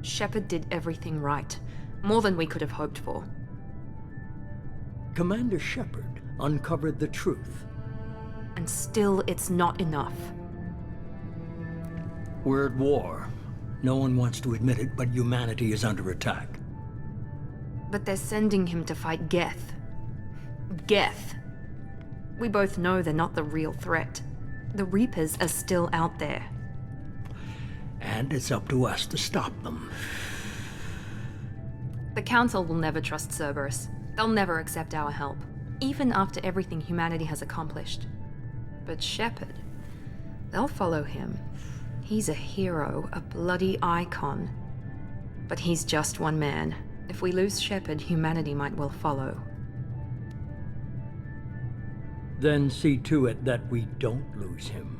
Shepard did everything right. More than we could have hoped for. Commander Shepard uncovered the truth. And still, it's not enough. We're at war. No one wants to admit it, but humanity is under attack. But they're sending him to fight Geth. Geth. We both know they're not the real threat. The Reapers are still out there. And it's up to us to stop them. The Council will never trust Cerberus. They'll never accept our help, even after everything humanity has accomplished. But Shepard, they'll follow him. He's a hero, a bloody icon. But he's just one man. If we lose Shepard, humanity might well follow. Then see to it that we don't lose him.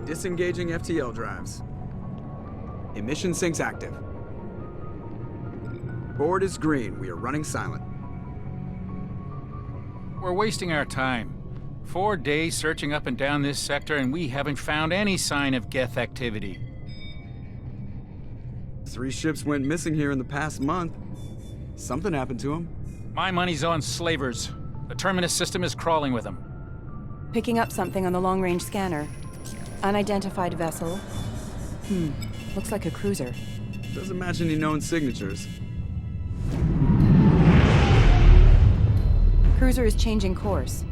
Disengaging FTL drives. Emission sinks active. Board is green. We are running silent. We're wasting our time. 4 days searching up and down this sector, and we haven't found any sign of Geth activity. 3 ships went missing here in the past month. Something happened to them. My money's on slavers. The Terminus system is crawling with them. Picking up something on the long-range scanner. Unidentified vessel. Looks like a cruiser. Doesn't match any known signatures. Cruiser is changing course.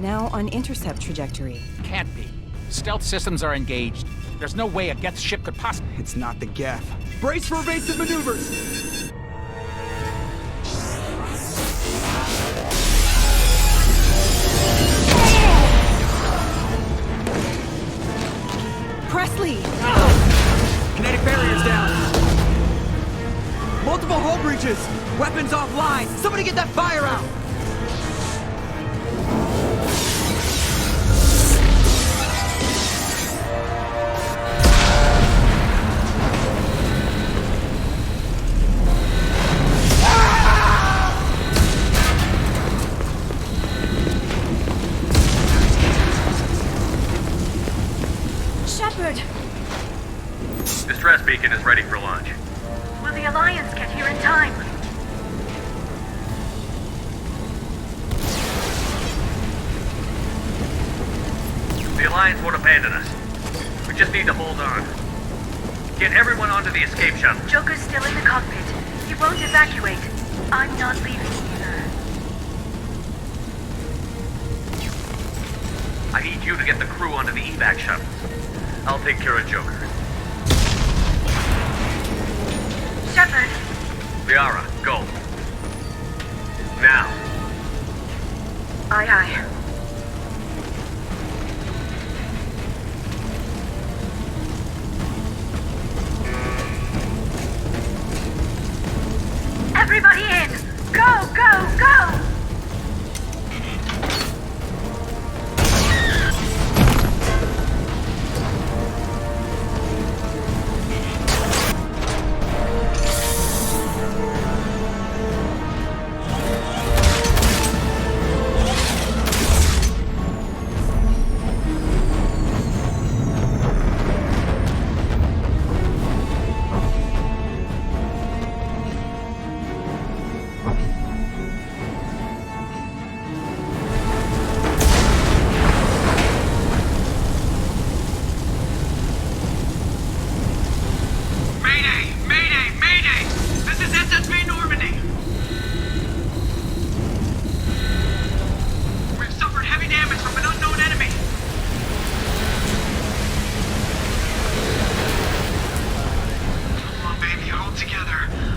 Now on intercept trajectory. Can't be. Stealth systems are engaged. There's no way a Geth ship could possibly... It's not the Geth. Brace for evasive maneuvers! Presley! Kinetic barriers down! Multiple hull breaches! Weapons offline! Somebody get that fire out! Distress beacon is ready for launch. Will the Alliance get here in time? The Alliance won't abandon us. We just need to hold on. Get everyone onto the escape shuttle. Joker's still in the cockpit. He won't evacuate. I'm not leaving either. I need you to get the crew onto the evac shuttles. I'll take care of Joker. Shepard! Liara, go. Now. Aye, aye. Everybody in! Go, go, go!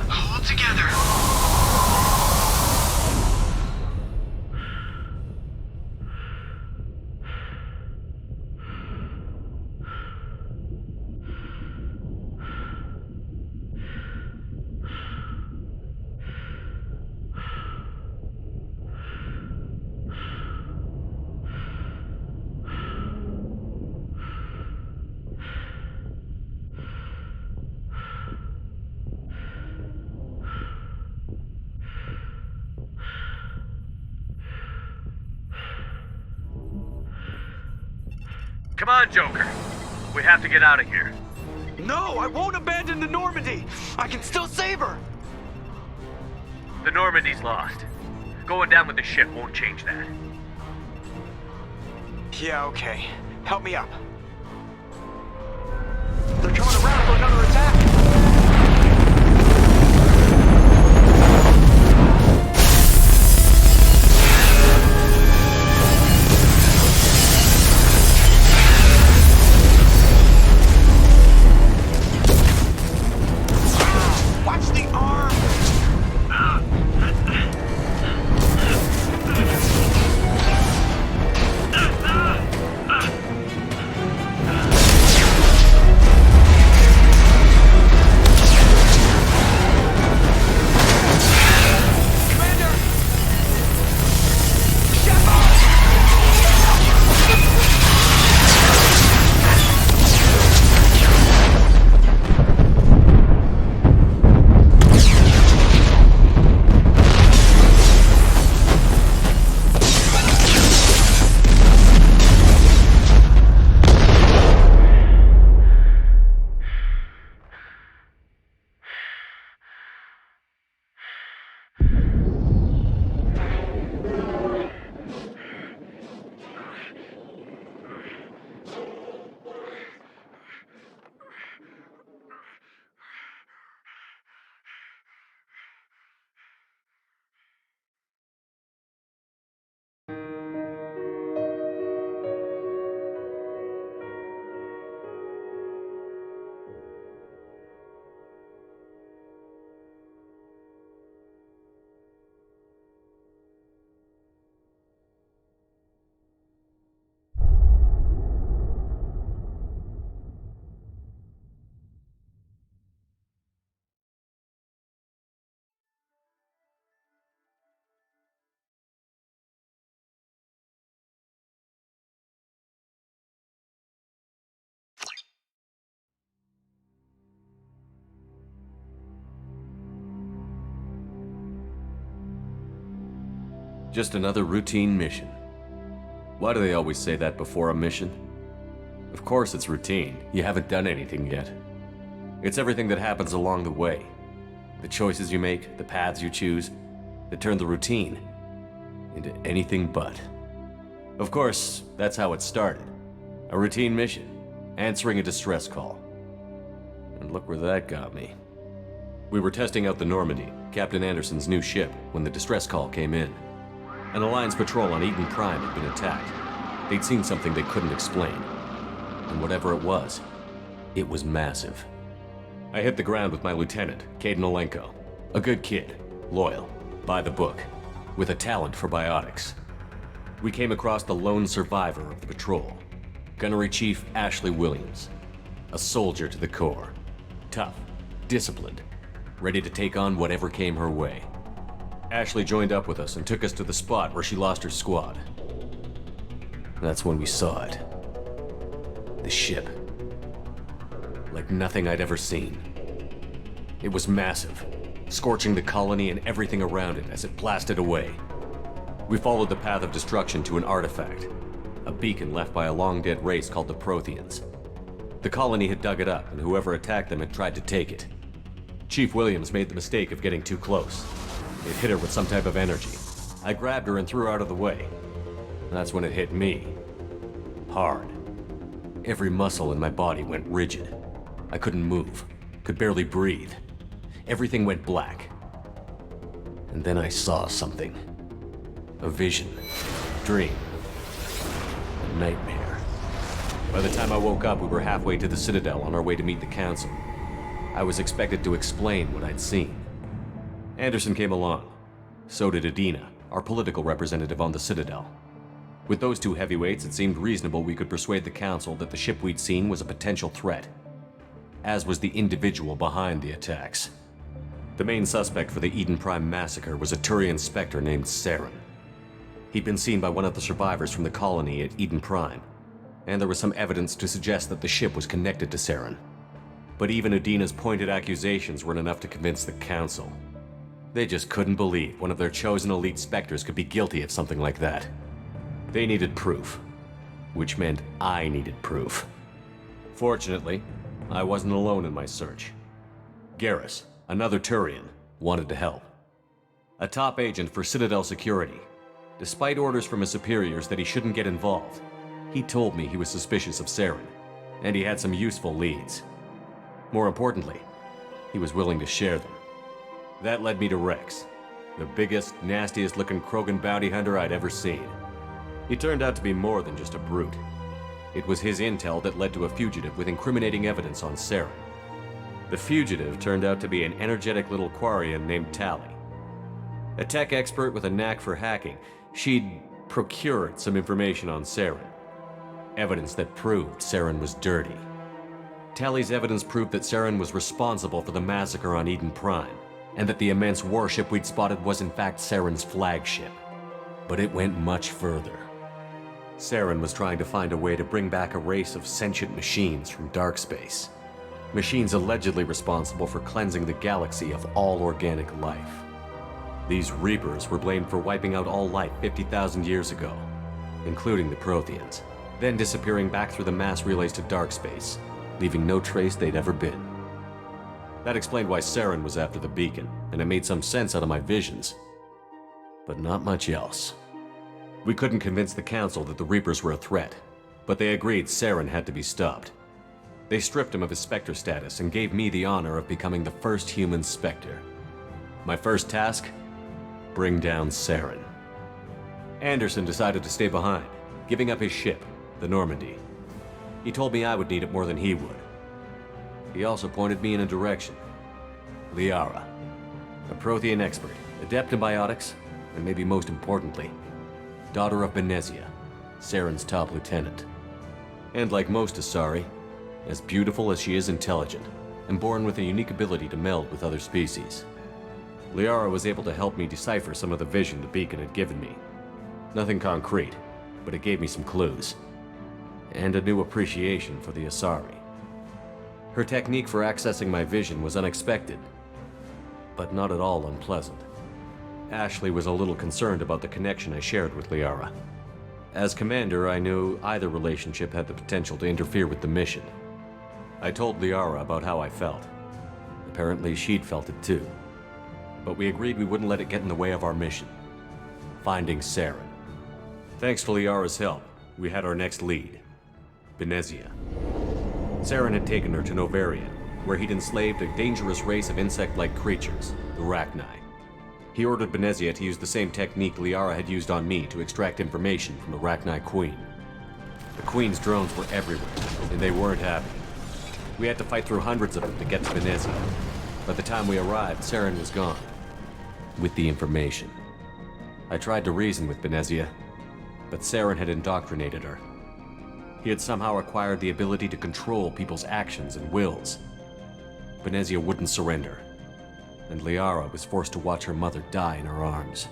Hold together. Come on, Joker. We have to get out of here. No, I won't abandon the Normandy. I can still save her. The Normandy's lost. Going down with the ship won't change that. Yeah, okay. Help me up. They're coming around for another attack. Watch the arm! Just another routine mission. Why do they always say that before a mission? Of course it's routine. You haven't done anything yet. It's everything that happens along the way. The choices you make, the paths you choose, that turn the routine into anything but. Of course, that's how it started. A routine mission, answering a distress call. And look where that got me. We were testing out the Normandy, Captain Anderson's new ship, when the distress call came in. An Alliance patrol on Eden Prime had been attacked. They'd seen something they couldn't explain. And whatever it was massive. I hit the ground with my lieutenant, Caden Olenko. A good kid, loyal, by the book, with a talent for biotics. We came across the lone survivor of the patrol, Gunnery Chief Ashley Williams. A soldier to the core. Tough, disciplined, ready to take on whatever came her way. Ashley joined up with us and took us to the spot where she lost her squad. That's when we saw it. The ship. Like nothing I'd ever seen. It was massive, scorching the colony and everything around it as it blasted away. We followed the path of destruction to an artifact, a beacon left by a long-dead race called the Protheans. The colony had dug it up, and whoever attacked them had tried to take it. Chief Williams made the mistake of getting too close. It hit her with some type of energy. I grabbed her and threw her out of the way. That's when it hit me. Hard. Every muscle in my body went rigid. I couldn't move, could barely breathe. Everything went black. And then I saw something. A vision. Dream. A nightmare. By the time I woke up, we were halfway to the Citadel on our way to meet the Council. I was expected to explain what I'd seen. Anderson came along. So did Adina, our political representative on the Citadel. With those two heavyweights, it seemed reasonable we could persuade the Council that the ship we'd seen was a potential threat, as was the individual behind the attacks. The main suspect for the Eden Prime massacre was a Turian Spectre named Saren. He'd been seen by one of the survivors from the colony at Eden Prime, and there was some evidence to suggest that the ship was connected to Saren. But even Adina's pointed accusations weren't enough to convince the Council. They just couldn't believe one of their chosen elite Spectres could be guilty of something like that. They needed proof. which meant I needed proof. Fortunately, I wasn't alone in my search. Garrus, another Turian, wanted to help. A top agent for Citadel Security. Despite orders from his superiors that he shouldn't get involved, he told me he was suspicious of Saren, and he had some useful leads. More importantly, he was willing to share them. That led me to Rex, the biggest, nastiest-looking Krogan bounty hunter I'd ever seen. He turned out to be more than just a brute. It was his intel that led to a fugitive with incriminating evidence on Saren. The fugitive turned out to be an energetic little Quarian named Tali. A tech expert with a knack for hacking, she'd procured some information on Saren. Evidence that proved Saren was dirty. Tali's evidence proved that Saren was responsible for the massacre on Eden Prime, and that the immense warship we'd spotted was in fact Saren's flagship. But it went much further. Saren was trying to find a way to bring back a race of sentient machines from dark space. Machines allegedly responsible for cleansing the galaxy of all organic life. These Reapers were blamed for wiping out all life 50,000 years ago, including the Protheans, then disappearing back through the mass relays to dark space, leaving no trace they'd ever been. That explained why Saren was after the beacon, and it made some sense out of my visions. But not much else. We couldn't convince the Council that the Reapers were a threat, but they agreed Saren had to be stopped. They stripped him of his Spectre status and gave me the honor of becoming the first human Spectre. My first task? Bring down Saren. Anderson decided to stay behind, giving up his ship, the Normandy. He told me I would need it more than he would. He also pointed me in a direction. Liara, a Prothean expert, adept in biotics, and maybe most importantly, daughter of Benezia, Saren's top lieutenant. And like most Asari, as beautiful as she is intelligent, and born with a unique ability to meld with other species. Liara was able to help me decipher some of the vision the beacon had given me. Nothing concrete, but it gave me some clues. And a new appreciation for the Asari. Her technique for accessing my vision was unexpected, but not at all unpleasant. Ashley was a little concerned about the connection I shared with Liara. As commander, I knew either relationship had the potential to interfere with the mission. I told Liara about how I felt. Apparently, she'd felt it too. But we agreed we wouldn't let it get in the way of our mission. Finding Saren. Thanks to Liara's help, we had our next lead. Benezia. Saren had taken her to Novarian, where he'd enslaved a dangerous race of insect-like creatures, the Rachni. He ordered Benezia to use the same technique Liara had used on me to extract information from the Rachni Queen. The Queen's drones were everywhere, and they weren't happy. We had to fight through hundreds of them to get to Benezia. By the time we arrived, Saren was gone. With the information. I tried to reason with Benezia, but Saren had indoctrinated her. He had somehow acquired the ability to control people's actions and wills. Benezia wouldn't surrender, and Liara was forced to watch her mother die in her arms.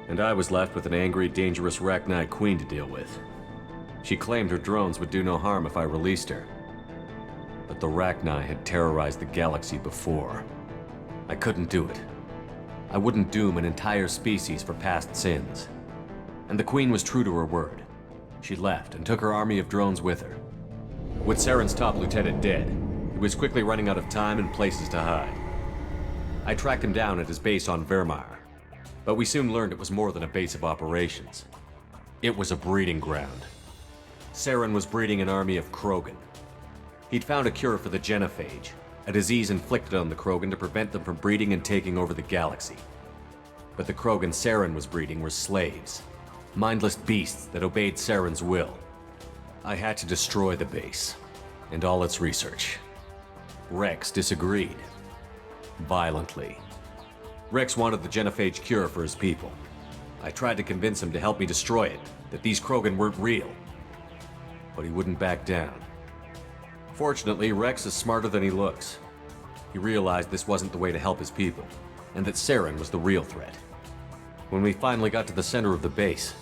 And I was left with an angry, dangerous Rachni Queen to deal with. She claimed her drones would do no harm if I released her. But the Rachni had terrorized the galaxy before. I couldn't do it. I wouldn't doom an entire species for past sins. And the Queen was true to her word. She left and took her army of drones with her. With Saren's top lieutenant dead, he was quickly running out of time and places to hide. I tracked him down at his base on Vermeer, but we soon learned it was more than a base of operations. It was a breeding ground. Saren was breeding an army of Krogan. He'd found a cure for the genophage, a disease inflicted on the Krogan to prevent them from breeding and taking over the galaxy. But the Krogan Saren was breeding were slaves, mindless beasts that obeyed Saren's will. I had to destroy the base, and all its research. Rex disagreed. Violently. Rex wanted the genophage cure for his people. I tried to convince him to help me destroy it, that these Krogan weren't real. But he wouldn't back down. Fortunately, Rex is smarter than he looks. He realized this wasn't the way to help his people, and that Saren was the real threat. When we finally got to the center of the base,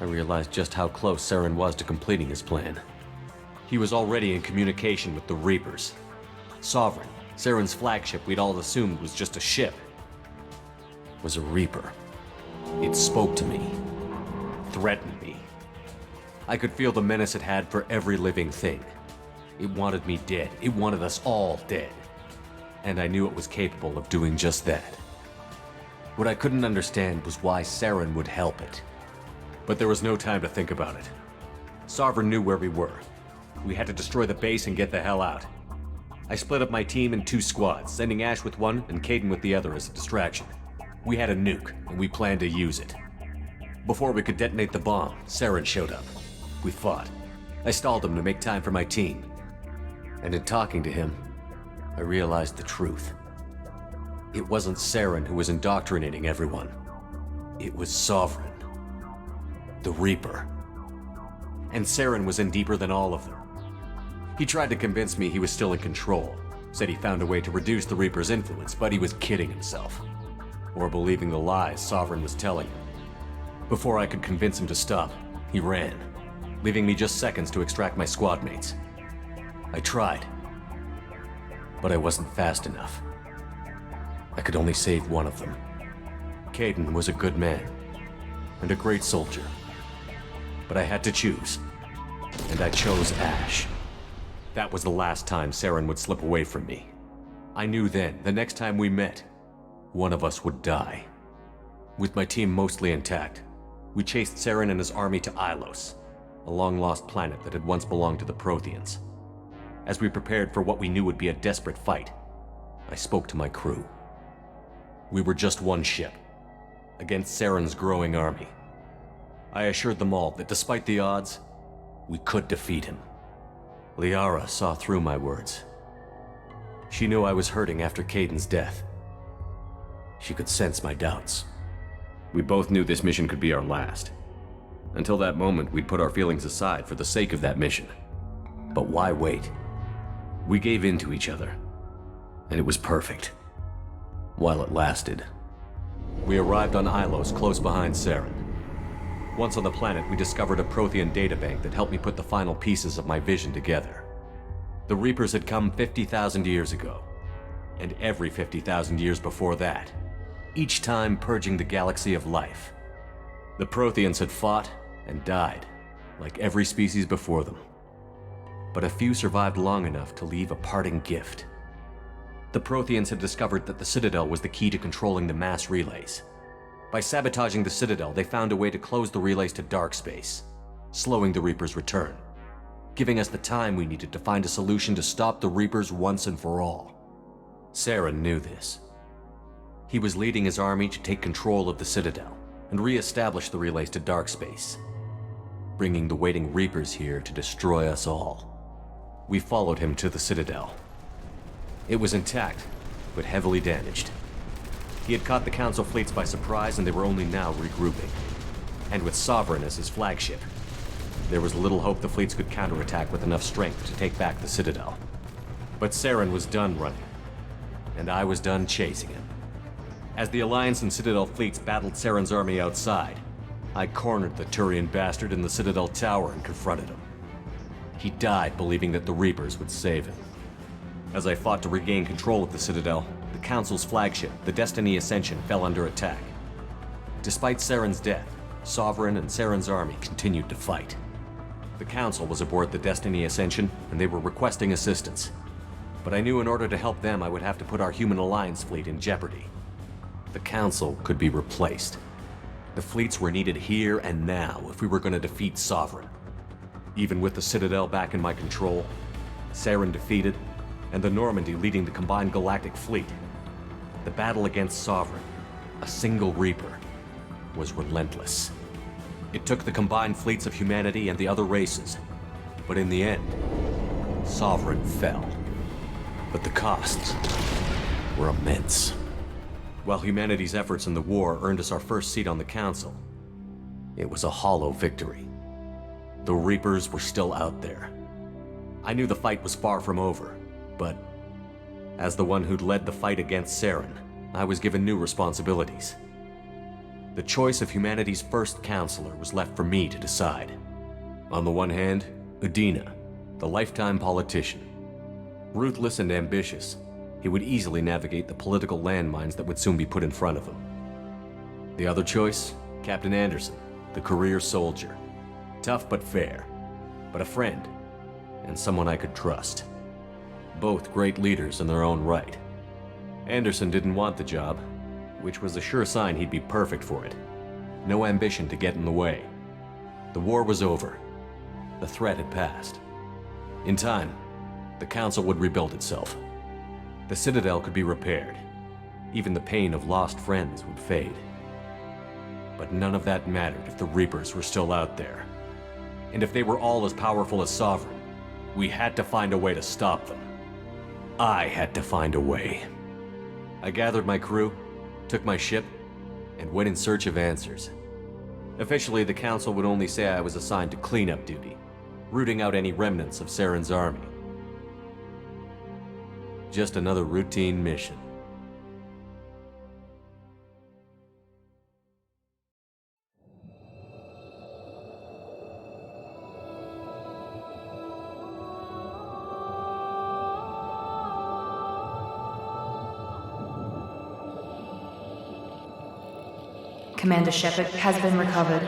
I realized just how close Saren was to completing his plan. He was already in communication with the Reapers. Sovereign, Saren's flagship we'd all assumed was just a ship, was a Reaper. It spoke to me, threatened me. I could feel the menace it had for every living thing. It wanted me dead. It wanted us all dead. And I knew it was capable of doing just that. What I couldn't understand was why Saren would help it. But there was no time to think about it. Sovereign knew where we were. We had to destroy the base and get the hell out. I split up my team in 2 squads, sending Ash with one and Caden with the other as a distraction. We had a nuke, and we planned to use it. Before we could detonate the bomb, Saren showed up. We fought. I stalled him to make time for my team. And in talking to him, I realized the truth. It wasn't Saren who was indoctrinating everyone. It was Sovereign. The Reaper. And Saren was in deeper than all of them. He tried to convince me he was still in control. Said he found a way to reduce the Reaper's influence, but he was kidding himself. Or believing the lies Sovereign was telling him. Before I could convince him to stop, he ran, leaving me just seconds to extract my squad mates. I tried, but I wasn't fast enough. I could only save one of them. Caden was a good man, and a great soldier. But I had to choose, and I chose Ash. That was the last time Saren would slip away from me. I knew then, the next time we met, one of us would die. With my team mostly intact, we chased Saren and his army to Ilos, a long-lost planet that had once belonged to the Protheans. As we prepared for what we knew would be a desperate fight, I spoke to my crew. We were just one ship, against Saren's growing army. I assured them all that despite the odds, we could defeat him. Liara saw through my words. She knew I was hurting after Caden's death. She could sense my doubts. We both knew this mission could be our last. Until that moment, we'd put our feelings aside for the sake of that mission. But why wait? We gave in to each other, and it was perfect. While it lasted. We arrived on Ilos, close behind Saren. Once on the planet, we discovered a Prothean databank that helped me put the final pieces of my vision together. The Reapers had come 50,000 years ago, and every 50,000 years before that, each time purging the galaxy of life. The Protheans had fought and died, like every species before them. But a few survived long enough to leave a parting gift. The Protheans had discovered that the Citadel was the key to controlling the mass relays. By sabotaging the Citadel, they found a way to close the relays to dark space, slowing the Reaper's return, giving us the time we needed to find a solution to stop the Reapers once and for all. Saren knew this. He was leading his army to take control of the Citadel and re-establish the relays to dark space, bringing the waiting Reapers here to destroy us all. We followed him to the Citadel. It was intact, but heavily damaged. He had caught the Council fleets by surprise, and they were only now regrouping. And with Sovereign as his flagship, there was little hope the fleets could counterattack with enough strength to take back the Citadel. But Saren was done running, and I was done chasing him. As the Alliance and Citadel fleets battled Saren's army outside, I cornered the Turian bastard in the Citadel tower and confronted him. He died believing that the Reapers would save him. As I fought to regain control of the Citadel, the Council's flagship, the Destiny Ascension, fell under attack. Despite Saren's death, Sovereign and Saren's army continued to fight. The Council was aboard the Destiny Ascension, and they were requesting assistance. But I knew in order to help them, I would have to put our human alliance fleet in jeopardy. The Council could be replaced. The fleets were needed here and now if we were going to defeat Sovereign. Even with the Citadel back in my control, Saren defeated, and the Normandy leading the combined galactic fleet, the battle against Sovereign, a single Reaper, was relentless. It took the combined fleets of humanity and the other races, but in the end, Sovereign fell. But the costs were immense. While humanity's efforts in the war earned us our first seat on the Council, it was a hollow victory. The Reapers were still out there. I knew the fight was far from over, but as the one who'd led the fight against Saren, I was given new responsibilities. The choice of humanity's first counselor was left for me to decide. On the one hand, Udina, the lifetime politician. Ruthless and ambitious, he would easily navigate the political landmines that would soon be put in front of him. The other choice, Captain Anderson, the career soldier. Tough but fair. But a friend. And someone I could trust. Both great leaders in their own right. Anderson didn't want the job, which was a sure sign he'd be perfect for it. No ambition to get in the way. The war was over. The threat had passed. In time, the Council would rebuild itself. The Citadel could be repaired. Even the pain of lost friends would fade. But none of that mattered if the Reapers were still out there. And if they were all as powerful as Sovereign, we had to find a way to stop them. I had to find a way. I gathered my crew, took my ship, and went in search of answers. Officially, the Council would only say I was assigned to cleanup duty, rooting out any remnants of Saren's army. Just another routine mission. Commander Shepard has been recovered.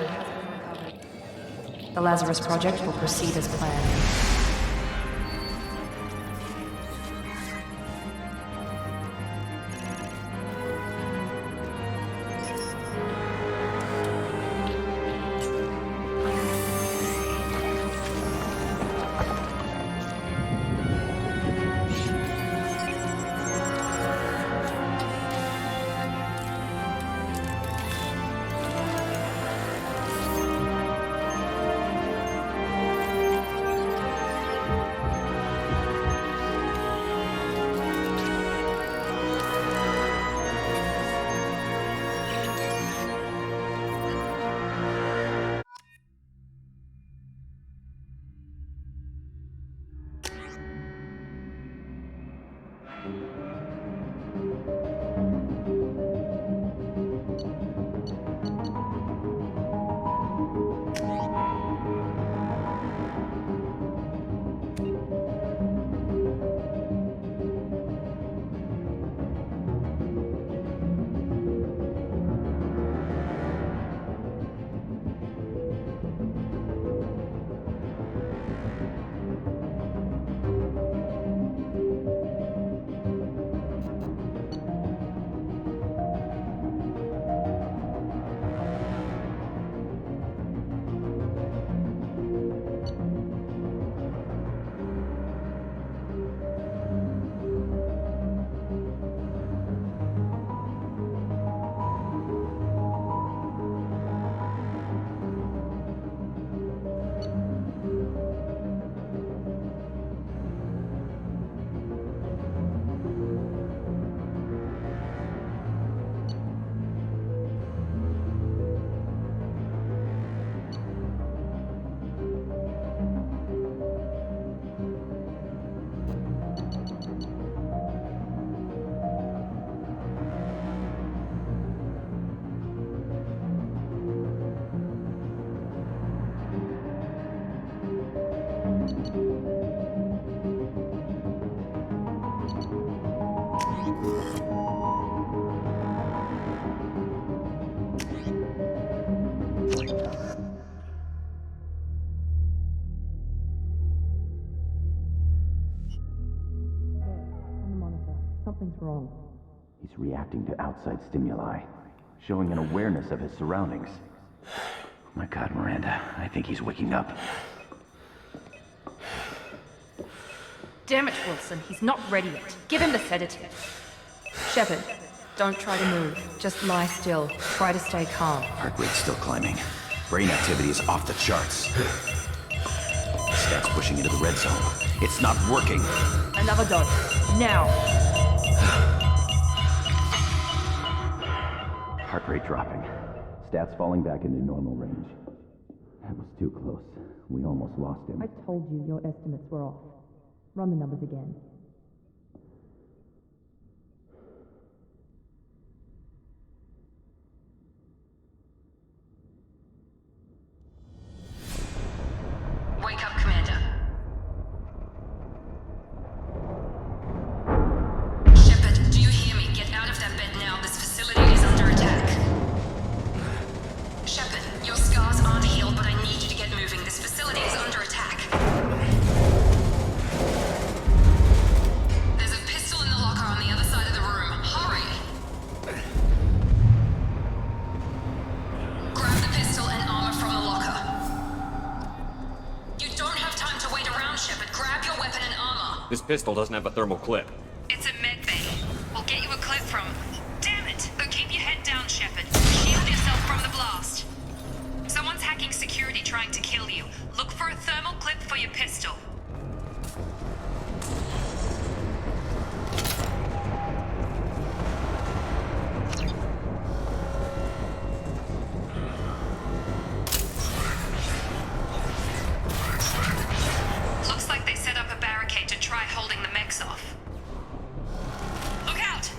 The Lazarus Project will proceed as planned. Something's wrong. He's reacting to outside stimuli, showing an awareness of his surroundings. Oh my God, Miranda, I think he's waking up. Damn it, Wilson, he's not ready yet. Give him the sedative. Shepard, don't try to move. Just lie still. Try to stay calm. Heart rate's still climbing. Brain activity is off the charts. Stats pushing into the red zone. It's not working. Another dose. Now. Heart rate dropping. Stats falling back into normal range. That was too close. We almost lost him. I told you your estimates were off. Run the numbers again. Wake up, Commander. Shepard, do you hear me? Get out of that bed now. This facility is under attack. Shepard, your scars aren't healed, but I need you to get moving. This pistol doesn't have a thermal clip. It's a med bay. We'll get you a clip from... Damn it! Keep your head down, Shepard. Shield yourself from the blast. Someone's hacking security trying to kill you. Look for a thermal clip for your pistol. Looks like they set up a barricade to try holding the mechs off. Look out!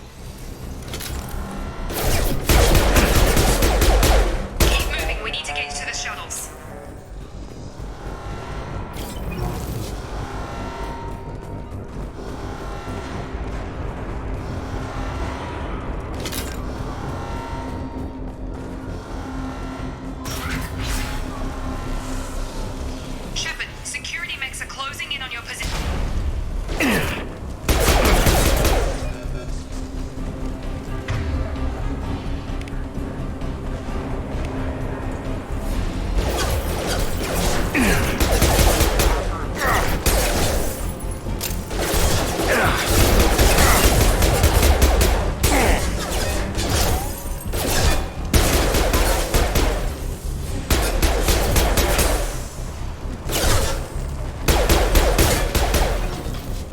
Keep moving, we need to get to the shuttles. Shepard, security mechs are closing in on your position.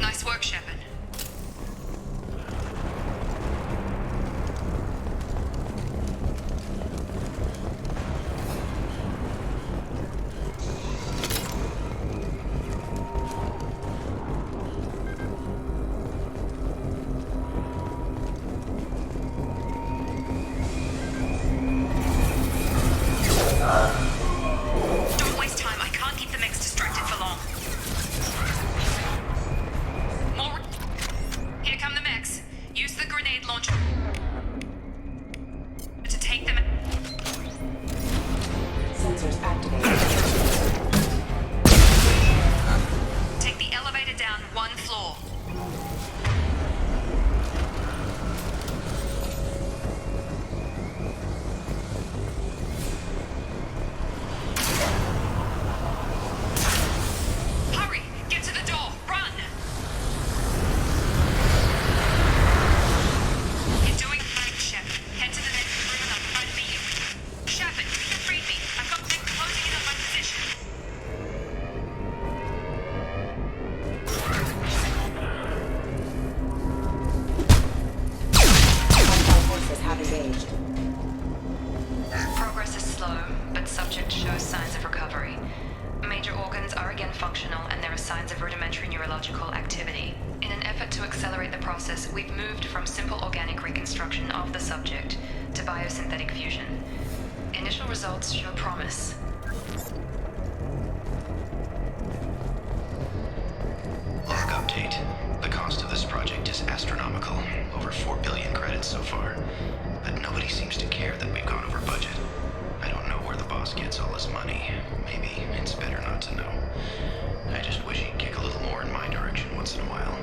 Nice work, Shepard. Don't waste time. I can't keep the mechs distracted for long. More. Here come the mechs. Use the grenade launcher to take them. Sensors activated. Take the elevator down one floor. Hurry! Get to the door! Run! You're doing fine, Shepard. Head to the next room and I'll try to beat you. Shepard, you freed me. I've got mechs closing in on my position. Hostile forces have engaged. Progress is slow, but subject shows signs of recovery. Major organs are again functional, and there are signs of rudimentary neurological activity. In an effort to accelerate the process, we've moved from simple organic reconstruction of the subject to biosynthetic fusion. Initial results show promise. Log update. The cost of this project is astronomical. Over 4 billion credits so far. But nobody seems to care that we've gone over budget. I don't know where the boss gets all his money. Maybe it's better not to know. I just wish he'd kick a little more in my direction once in a while.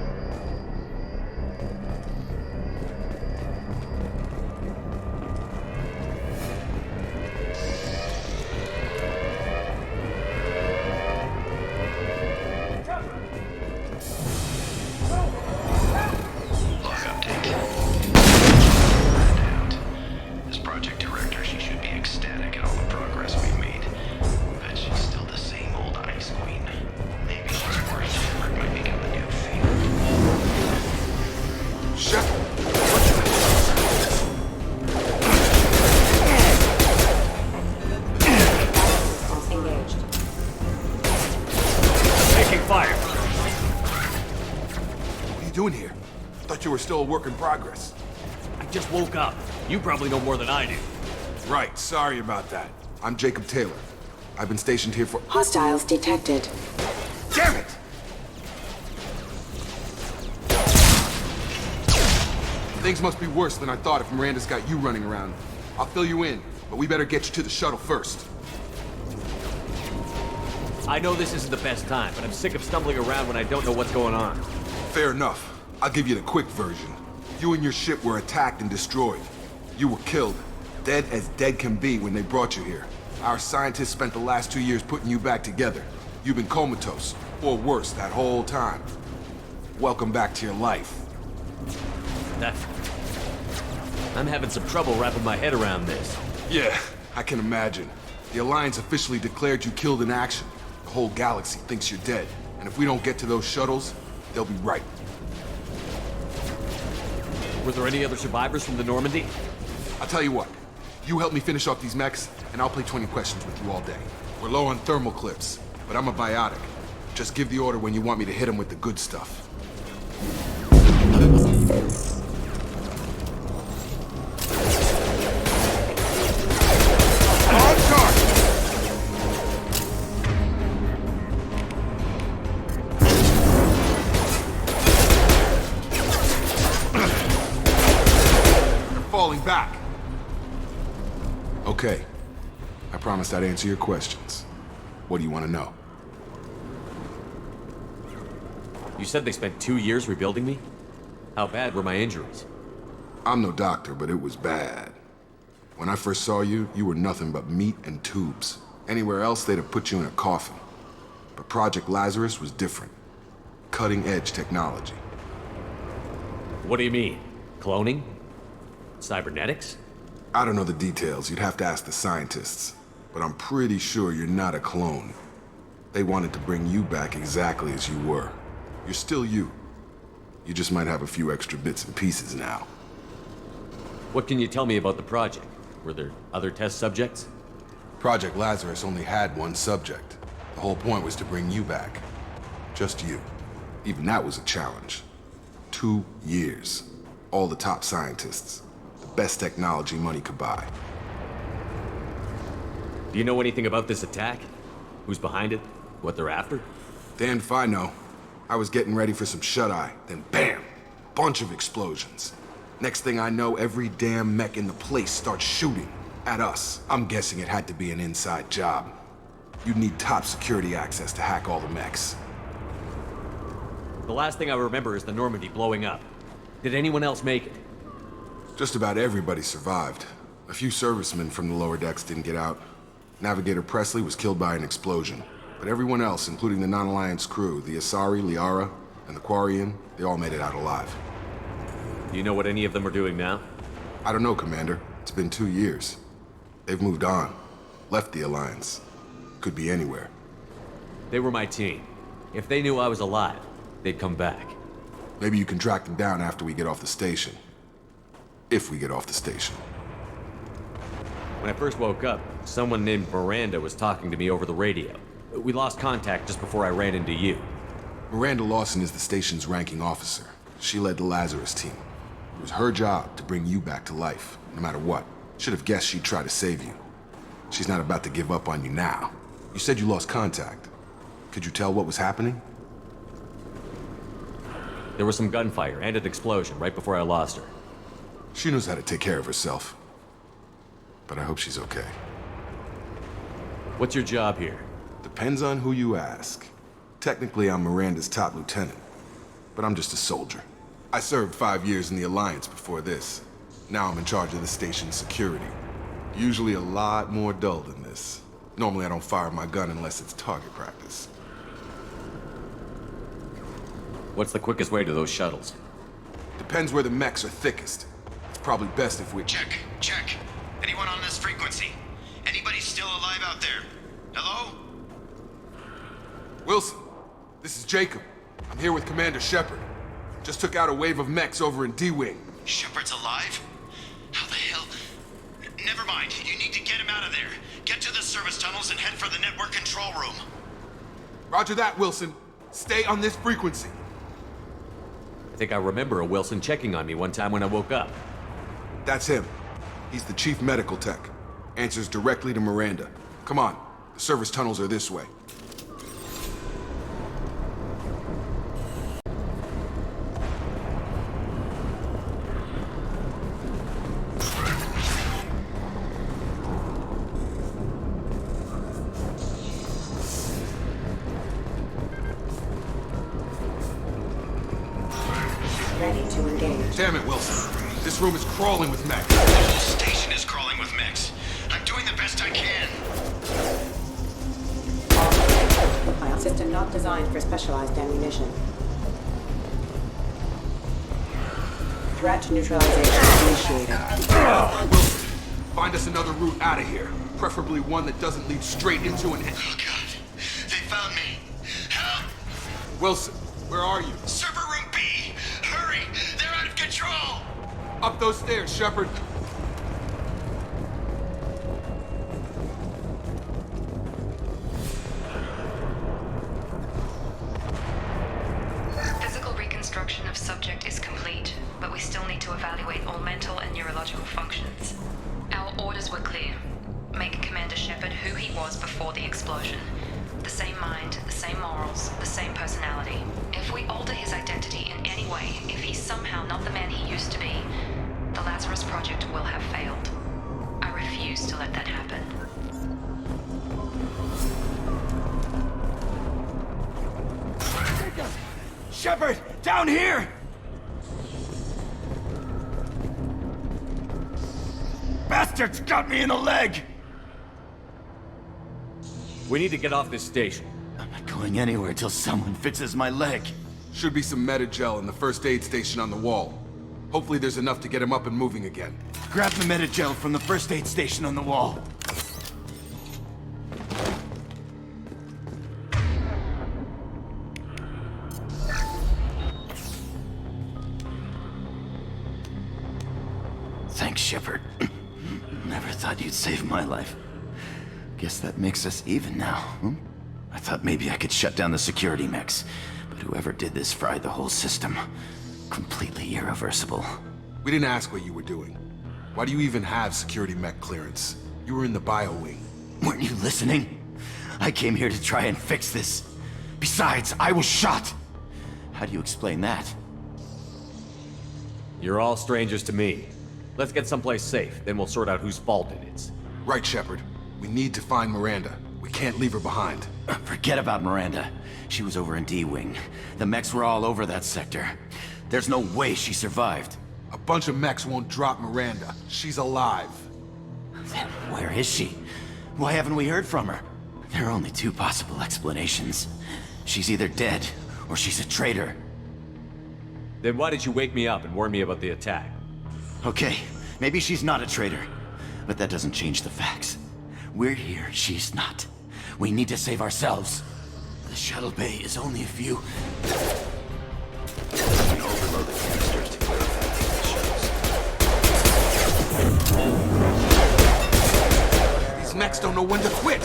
Log update. Out. As project director, she should be ecstatic at all the progress we've made. But she's still the same old ice queen. Maybe she's worried Shepard might become the new favorite. Shepard! Systems engaged. Taking fire! What are you doing here? Thought you were still a work in progress. I just woke up. You probably know more than I do. Right, sorry about that. I'm Jacob Taylor. I've been stationed here for... Hostiles detected. Damn it! Things must be worse than I thought if Miranda's got you running around. I'll fill you in, but we better get you to the shuttle first. I know this isn't the best time, but I'm sick of stumbling around when I don't know what's going on. Fair enough. I'll give you the quick version. You and your ship were attacked and destroyed. You were killed. Dead as dead can be when they brought you here. Our scientists spent the last 2 years putting you back together. You've been comatose, or worse, that whole time. welcome back to your life. I'm having some trouble wrapping my head around this. Yeah, I can imagine. The Alliance officially declared you killed in action. The whole galaxy thinks you're dead. And if we don't get to those shuttles, they'll be right. Were there any other survivors from the Normandy? I'll tell you what. You help me finish off these mechs, and I'll play 20 questions with you all day. We're low on thermal clips, but I'm a biotic. Just give the order when you want me to hit them with the good stuff. On target! They're falling back. Okay. I promised I'd answer your questions. What do you want to know? You said they spent 2 years rebuilding me? How bad were my injuries? I'm no doctor, but it was bad. When I first saw you, you were nothing but meat and tubes. Anywhere else, they'd have put you in a coffin. But Project Lazarus was different. Cutting-edge technology. What do you mean? Cloning? Cybernetics? I don't know the details. You'd have to ask the scientists. But I'm pretty sure you're not a clone. They wanted to bring you back exactly as you were. You're still you. You just might have a few extra bits and pieces now. What can you tell me about the project? Were there other test subjects? Project Lazarus only had one subject. The whole point was to bring you back. Just you. Even that was a challenge. 2 years. All the top scientists. The best technology money could buy. Do you know anything about this attack? Who's behind it? What they're after? Damned if I know. I was getting ready for some shut-eye, then bam! Bunch of explosions. Next thing I know, every damn mech in the place starts shooting at us. I'm guessing it had to be an inside job. You'd need top security access to hack all the mechs. The last thing I remember is the Normandy blowing up. Did anyone else make it? Just about everybody survived. A few servicemen from the lower decks didn't get out. Navigator Presley was killed by an explosion. But everyone else, including the non-Alliance crew, the Asari, Liara, and the Quarian, they all made it out alive. Do you know what any of them are doing now? I don't know, Commander. It's been 2 years. They've moved on. Left the Alliance. Could be anywhere. They were my team. If they knew I was alive, they'd come back. Maybe you can track them down after we get off the station. If we get off the station. When I first woke up, someone named Miranda was talking to me over the radio. We lost contact just before I ran into you. Miranda Lawson is the station's ranking officer. She led the Lazarus team. It was her job to bring you back to life, no matter what. Should have guessed she'd try to save you. She's not about to give up on you now. You said you lost contact. Could you tell what was happening? There was some gunfire and an explosion right before I lost her. She knows how to take care of herself. But I hope she's okay. What's your job here? Depends on who you ask. Technically, I'm Miranda's top lieutenant. But I'm just a soldier. I served 5 years in the Alliance before this. Now I'm in charge of the station's security. Usually a lot more dull than this. Normally I don't fire my gun unless it's target practice. What's the quickest way to those shuttles? Depends where the mechs are thickest. It's probably best if we... Check. Anyone on this frequency? Anybody still alive out there? Hello? Wilson, this is Jacob. I'm here with Commander Shepard. Just took out a wave of mechs over in D-Wing. Shepard's alive? How the hell? Never mind. You need to get him out of there. Get to the service tunnels and head for the network control room. Roger that, Wilson. Stay on this frequency. I think I remember a Wilson checking on me one time when I woke up. That's him. He's the chief medical tech. Answers directly to Miranda. Come on. The service tunnels are this way. Ready to engage. Damn it, Wilson. This room is crawling with mechs. The whole station is crawling with mechs. I'm doing the best I can. Our system not designed for specialized ammunition. Threat neutralization initiated. Wilson, find us another route out of here. Preferably one that doesn't lead straight into an... Oh god, they found me. Help! Wilson, where are you? Server room B! Hurry! They're out of control! Up those stairs, Shepard. Physical reconstruction of subject is complete, but we still need to evaluate all mental and neurological functions. Our orders were clear. Make Commander Shepard who he was before the explosion. The same mind, the same morals, the same personality. If we alter his identity in any way, if he's somehow not the man he used to be, the Lazarus Project will have failed. I refuse to let that happen. Shepard! Down here! Bastards got me in the leg! We need to get off this station. I'm not going anywhere till someone fixes my leg. Should be some Metagel in the first aid station on the wall. Hopefully there's enough to get him up and moving again. Grab the Metagel from the first aid station on the wall. Thanks, Shepard. Never thought you'd save my life. Guess that makes us even now, hmm? I thought maybe I could shut down the security mechs, but whoever did this fried the whole system. Completely irreversible. We didn't ask what you were doing. Why do you even have security mech clearance? You were in the bio wing. Weren't you listening? I came here to try and fix this. Besides, I was shot. How do you explain that? You're all strangers to me. Let's get someplace safe, then we'll sort out whose fault it is. Right, Shepard. We need to find Miranda. We can't leave her behind. Forget about Miranda. She was over in D-Wing. The mechs were all over that sector. There's no way she survived. A bunch of mechs won't drop Miranda. She's alive. Then where is she? Why haven't we heard from her? There are only two possible explanations. She's either dead, or she's a traitor. Then why did you wake me up and warn me about the attack? Okay, maybe she's not a traitor. But that doesn't change the facts. We're here, she's not. We need to save ourselves. The shuttle bay is only a few... And overload the canisters to clarify the These mechs don't know when to quit!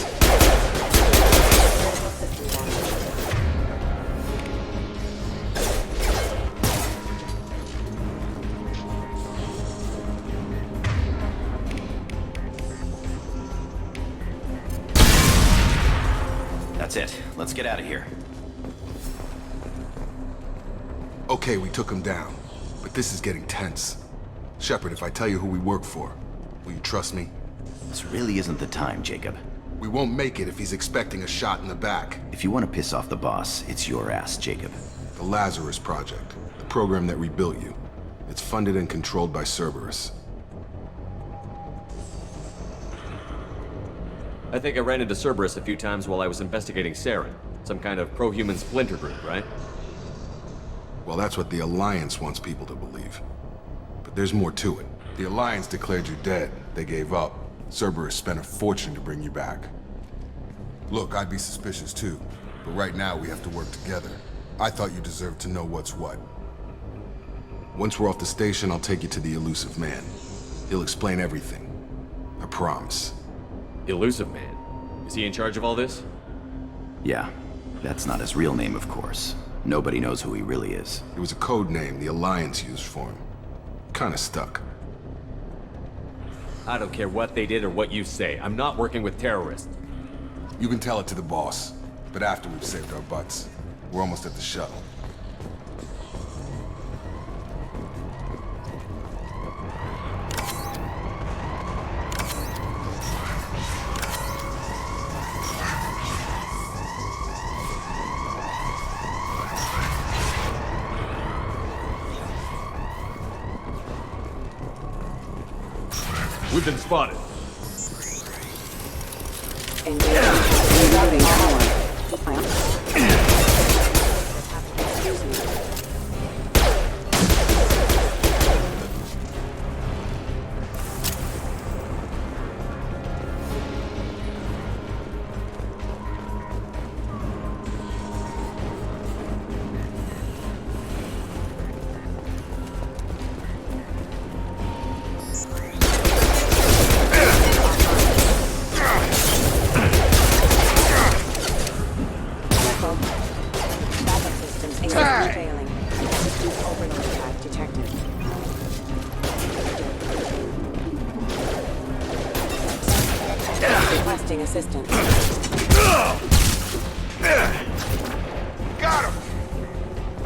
That's it. Let's get out of here. Okay, we took him down. But this is getting tense. Shepard, if I tell you who we work for, will you trust me? This really isn't the time, Jacob. We won't make it if he's expecting a shot in the back. If you want to piss off the boss, it's your ass, Jacob. The Lazarus Project, the program that rebuilt you. It's funded and controlled by Cerberus. I think I ran into Cerberus a few times while I was investigating Saren. Some kind of pro-human splinter group, right? Well, that's what the Alliance wants people to believe. But there's more to it. The Alliance declared you dead. They gave up. Cerberus spent a fortune to bring you back. Look, I'd be suspicious too. But right now, we have to work together. I thought you deserved to know what's what. Once we're off the station, I'll take you to the Elusive Man. He'll explain everything. I promise. Elusive Man? Is he in charge of all this? Yeah. That's not his real name, of course. Nobody knows who he really is. It was a code name the Alliance used for him. Kinda stuck. I don't care what they did or what you say. I'm not working with terrorists. You can tell it to the boss, but after we've saved our butts. We're almost at the shuttle. We've been spotted. Requesting assistance. Got him!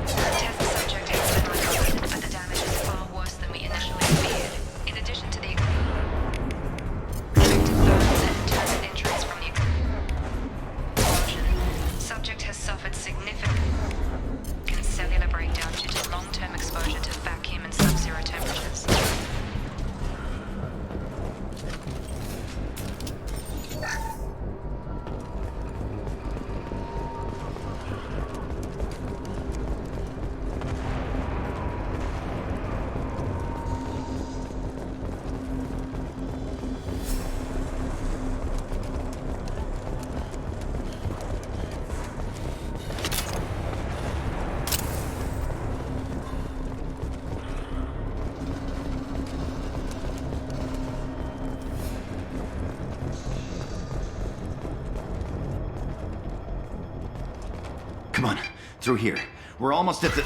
Test subject has been recovered, but the damage is far worse than we initially feared. In addition to the infected burns and internal injuries from the explosion, subject has suffered significant cellular breakdown due to long-term exposure to vacuum and sub-zero temperatures. Come on, through here. We're almost at the...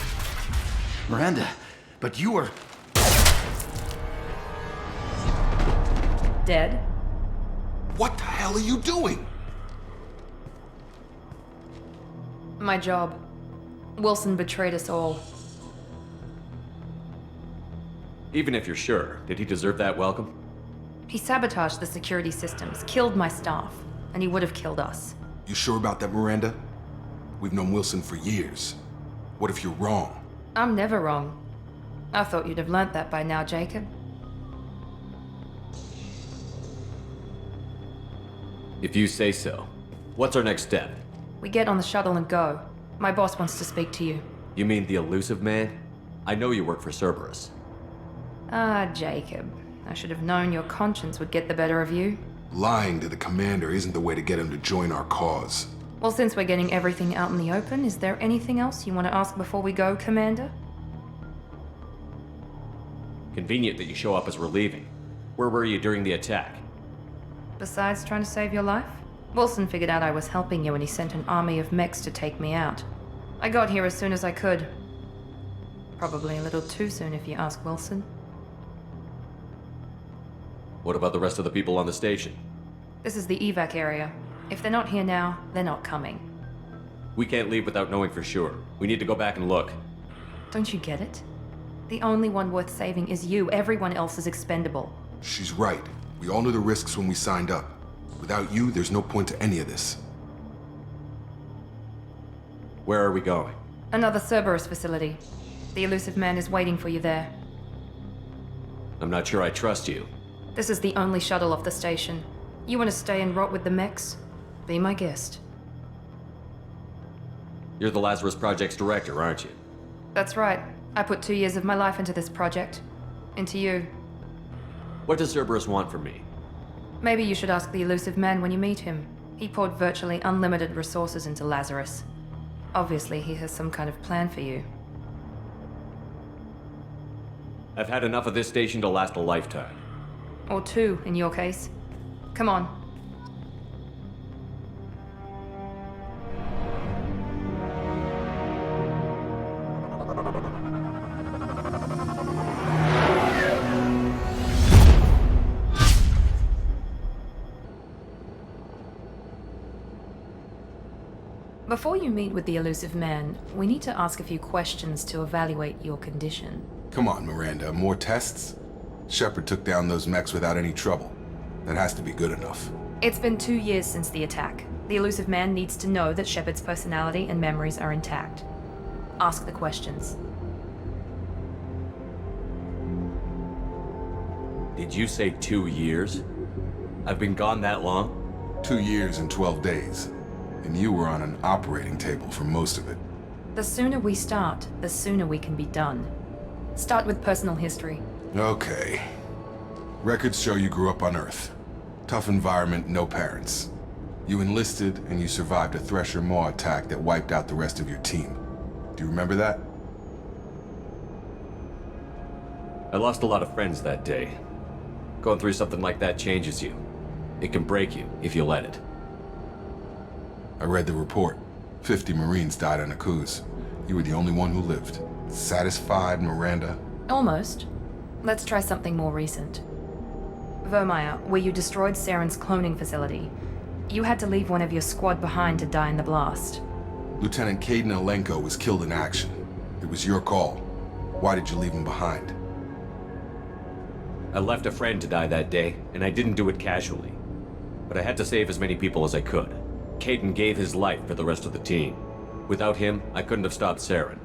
Miranda, but you are... Dead? What the hell are you doing? My job. Wilson betrayed us all. Even if you're sure, did he deserve that welcome? He sabotaged the security systems, killed my staff, and he would have killed us. You sure about that, Miranda? We've known Wilson for years. What if you're wrong? I'm never wrong. I thought you'd have learnt that by now, Jacob. If you say so. What's our next step? We get on the shuttle and go. My boss wants to speak to you. You mean the elusive man? I know you work for Cerberus. Ah, Jacob. I should have known your conscience would get the better of you. Lying to the commander isn't the way to get him to join our cause. Well, since we're getting everything out in the open, is there anything else you want to ask before we go, Commander? Convenient that you show up as we're leaving. Where were you during the attack? Besides trying to save your life? Wilson figured out I was helping you and he sent an army of mechs to take me out. I got here as soon as I could. Probably a little too soon if you ask Wilson. What about the rest of the people on the station? This is the evac area. If they're not here now, they're not coming. We can't leave without knowing for sure. We need to go back and look. Don't you get it? The only one worth saving is you. Everyone else is expendable. She's right. We all knew the risks when we signed up. Without you, there's no point to any of this. Where are we going? Another Cerberus facility. The elusive man is waiting for you there. I'm not sure I trust you. This is the only shuttle off the station. You want to stay and rot with the mechs? Be my guest. You're the Lazarus Project's director, aren't you? That's right. I put 2 years of my life into this project. Into you. What does Cerberus want from me? Maybe you should ask the elusive man when you meet him. He poured virtually unlimited resources into Lazarus. Obviously, he has some kind of plan for you. I've had enough of this station to last a lifetime. Or 2, in your case. Come on. Before you meet with the elusive man, we need to ask a few questions to evaluate your condition. Come on, Miranda. More tests? Shepard took down those mechs without any trouble. That has to be good enough. It's been 2 years since the attack. The elusive man needs to know that Shepard's personality and memories are intact. Ask the questions. Did you say 2 years? I've been gone that long? 2 years and 12 days. And you were on an operating table for most of it. The sooner we start, the sooner we can be done. Start with personal history. Okay. Records show you grew up on Earth. Tough environment, no parents. You enlisted and you survived a Thresher Maw attack that wiped out the rest of your team. Do you remember that? I lost a lot of friends that day. Going through something like that changes you. It can break you if you let it. I read the report. 50 Marines died on a cruise. You were the only one who lived. Satisfied, Miranda? Almost. Let's try something more recent. Vermeer, where you destroyed Saren's cloning facility. You had to leave one of your squad behind to die in the blast. Lieutenant Caden Alenko was killed in action. It was your call. Why did you leave him behind? I left a friend to die that day, and I didn't do it casually. But I had to save as many people as I could. Caden gave his life for the rest of the team. Without him, I couldn't have stopped Saren.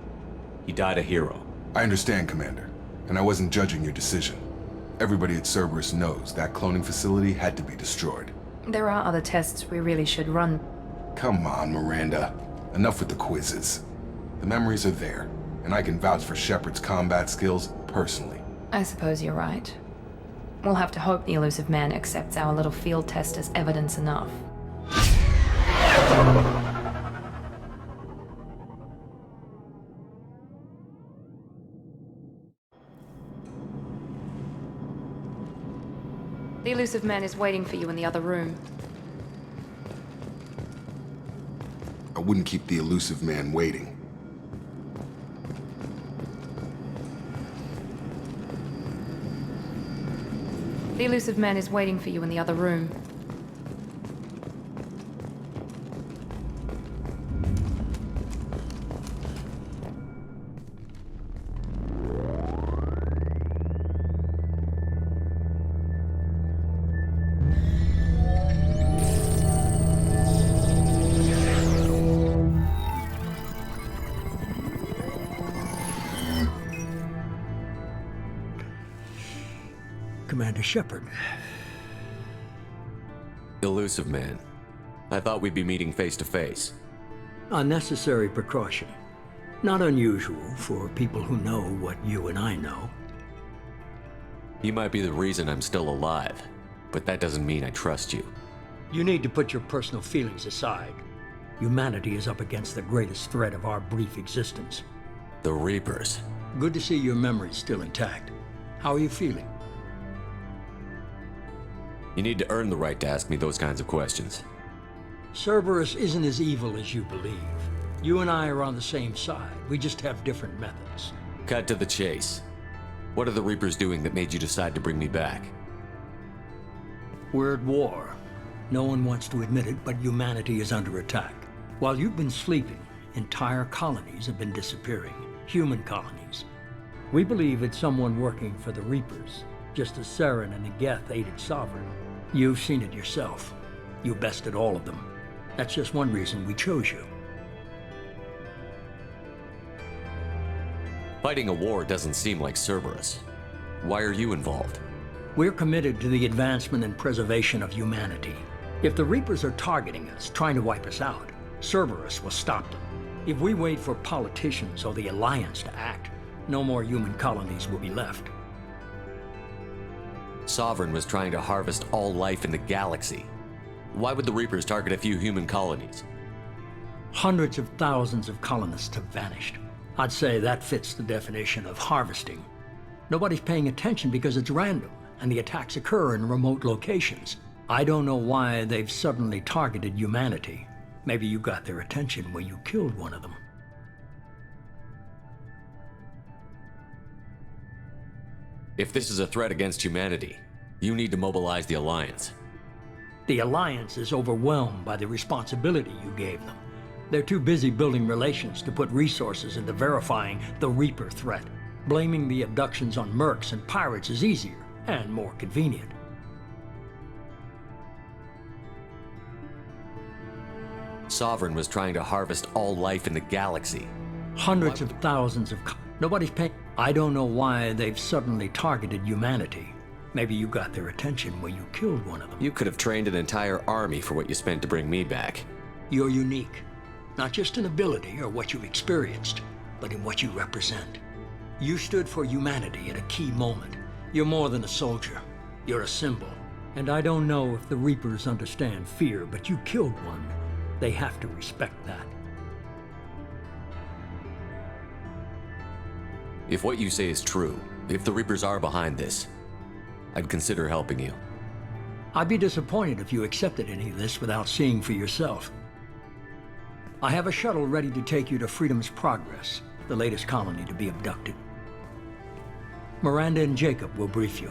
He died a hero. I understand, Commander, and I wasn't judging your decision. Everybody at Cerberus knows that cloning facility had to be destroyed. There are other tests we really should run. Come on, Miranda. Enough with the quizzes. The memories are there, and I can vouch for Shepard's combat skills personally. I suppose you're right. We'll have to hope the elusive man accepts our little field test as evidence enough. The elusive man is waiting for you in the other room. I wouldn't keep the elusive man waiting. The elusive man is waiting for you in the other room. Commander Shepard. Elusive man. I thought we'd be meeting face to face. Unnecessary precaution. Not unusual for people who know what you and I know. You might be the reason I'm still alive, but that doesn't mean I trust you. You need to put your personal feelings aside. Humanity is up against the greatest threat of our brief existence. The Reapers. Good to see your memory's still intact. How are you feeling? You need to earn the right to ask me those kinds of questions. Cerberus isn't as evil as you believe. You and I are on the same side. We just have different methods. Cut to the chase. What are the Reapers doing that made you decide to bring me back? We're at war. No one wants to admit it, but humanity is under attack. While you've been sleeping, entire colonies have been disappearing. Human colonies. We believe it's someone working for the Reapers, just as Saren and Negeth aided Sovereign. You've seen it yourself. You bested all of them. That's just one reason we chose you. Fighting a war doesn't seem like Cerberus. Why are you involved? We're committed to the advancement and preservation of humanity. If the Reapers are targeting us, trying to wipe us out, Cerberus will stop them. If we wait for politicians or the Alliance to act, no more human colonies will be left. Sovereign was trying to harvest all life in the galaxy. Why would the Reapers target a few human colonies? Hundreds of thousands of colonists have vanished. I'd say that fits the definition of harvesting. Nobody's paying attention because it's random, and the attacks occur in remote locations. I don't know why they've suddenly targeted humanity. Maybe you got their attention when you killed one of them. If this is a threat against humanity, you need to mobilize the Alliance. The Alliance is overwhelmed by the responsibility you gave them. They're too busy building relations to put resources into verifying the Reaper threat. Blaming the abductions on mercs and pirates is easier and more convenient. Sovereign was trying to harvest all life in the galaxy. Hundreds of thousands of... Nobody's paying... I don't know why they've suddenly targeted humanity. Maybe you got their attention when you killed one of them. You could have trained an entire army for what you spent to bring me back. You're unique. Not just in ability or what you've experienced, but in what you represent. You stood for humanity at a key moment. You're more than a soldier. You're a symbol. And I don't know if the Reapers understand fear, but you killed one. They have to respect that. If what you say is true, if the Reapers are behind this, I'd consider helping you. I'd be disappointed if you accepted any of this without seeing for yourself. I have a shuttle ready to take you to Freedom's Progress, the latest colony to be abducted. Miranda and Jacob will brief you.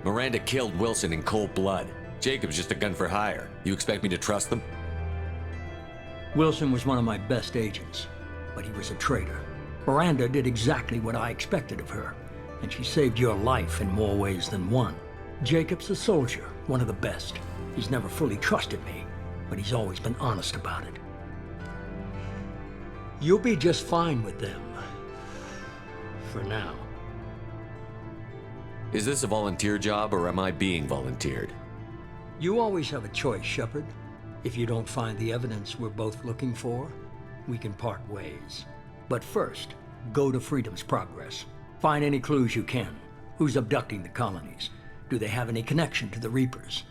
Miranda killed Wilson in cold blood. Jacob's just a gun for hire. You expect me to trust them? Wilson was one of my best agents, but he was a traitor. Miranda did exactly what I expected of her, and she saved your life in more ways than one. Jacob's a soldier, one of the best. He's never fully trusted me, but he's always been honest about it. You'll be just fine with them. For now. Is this a volunteer job, or am I being volunteered? You always have a choice, Shepard. If you don't find the evidence we're both looking for, we can part ways. But first, go to Freedom's Progress. Find any clues you can. Who's abducting the colonies? Do they have any connection to the Reapers?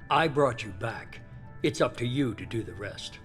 I brought you back. It's up to you to do the rest.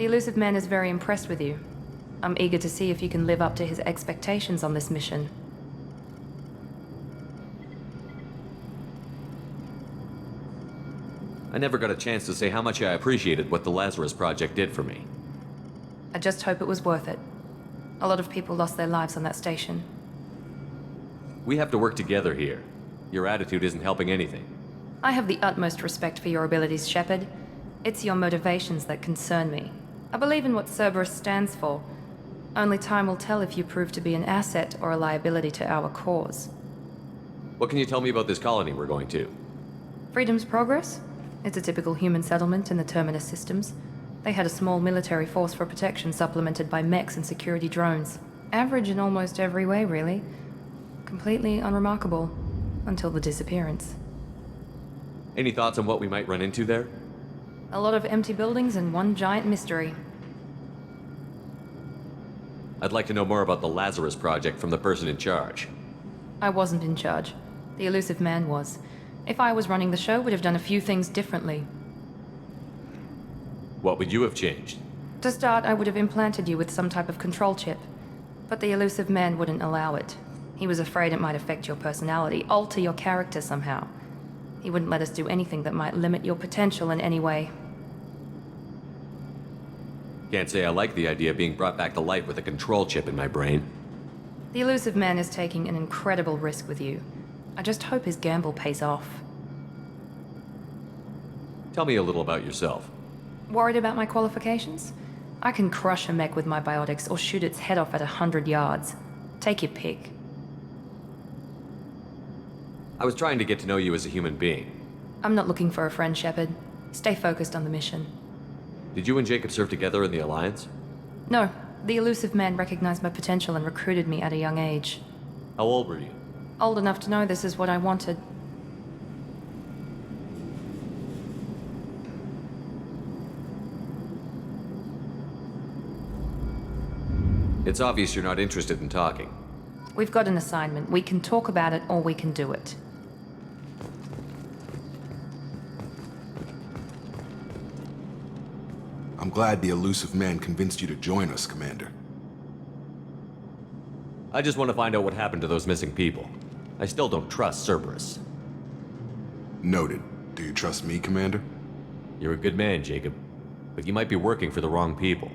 The elusive man is very impressed with you. I'm eager to see if you can live up to his expectations on this mission. I never got a chance to say how much I appreciated what the Lazarus Project did for me. I just hope it was worth it. A lot of people lost their lives on that station. We have to work together here. Your attitude isn't helping anything. I have the utmost respect for your abilities, Shepard. It's your motivations that concern me. I believe in what Cerberus stands for. Only time will tell if you prove to be an asset or a liability to our cause. What can you tell me about this colony we're going to? Freedom's Progress? It's a typical human settlement in the Terminus systems. They had a small military force for protection supplemented by mechs and security drones. Average in almost every way, really. Completely unremarkable. Until the disappearance. Any thoughts on what we might run into there? A lot of empty buildings and one giant mystery. I'd like to know more about the Lazarus Project from the person in charge. I wasn't in charge. The elusive man was. If I was running the show, would have done a few things differently. What would you have changed? To start, I would have implanted you with some type of control chip. But the elusive man wouldn't allow it. He was afraid it might affect your personality, alter your character somehow. He wouldn't let us do anything that might limit your potential in any way. Can't say I like the idea of being brought back to life with a control chip in my brain. The elusive man is taking an incredible risk with you. I just hope his gamble pays off. Tell me a little about yourself. Worried about my qualifications? I can crush a mech with my biotics or shoot its head off at 100 yards. Take your pick. I was trying to get to know you as a human being. I'm not looking for a friend, Shepard. Stay focused on the mission. Did you and Jacob serve together in the Alliance? No. The elusive man recognized my potential and recruited me at a young age. How old were you? Old enough to know this is what I wanted. It's obvious you're not interested in talking. We've got an assignment. We can talk about it or we can do it. I'm glad the elusive man convinced you to join us, Commander. I just want to find out what happened to those missing people. I still don't trust Cerberus. Noted. Do you trust me, Commander? You're a good man, Jacob. But you might be working for the wrong people.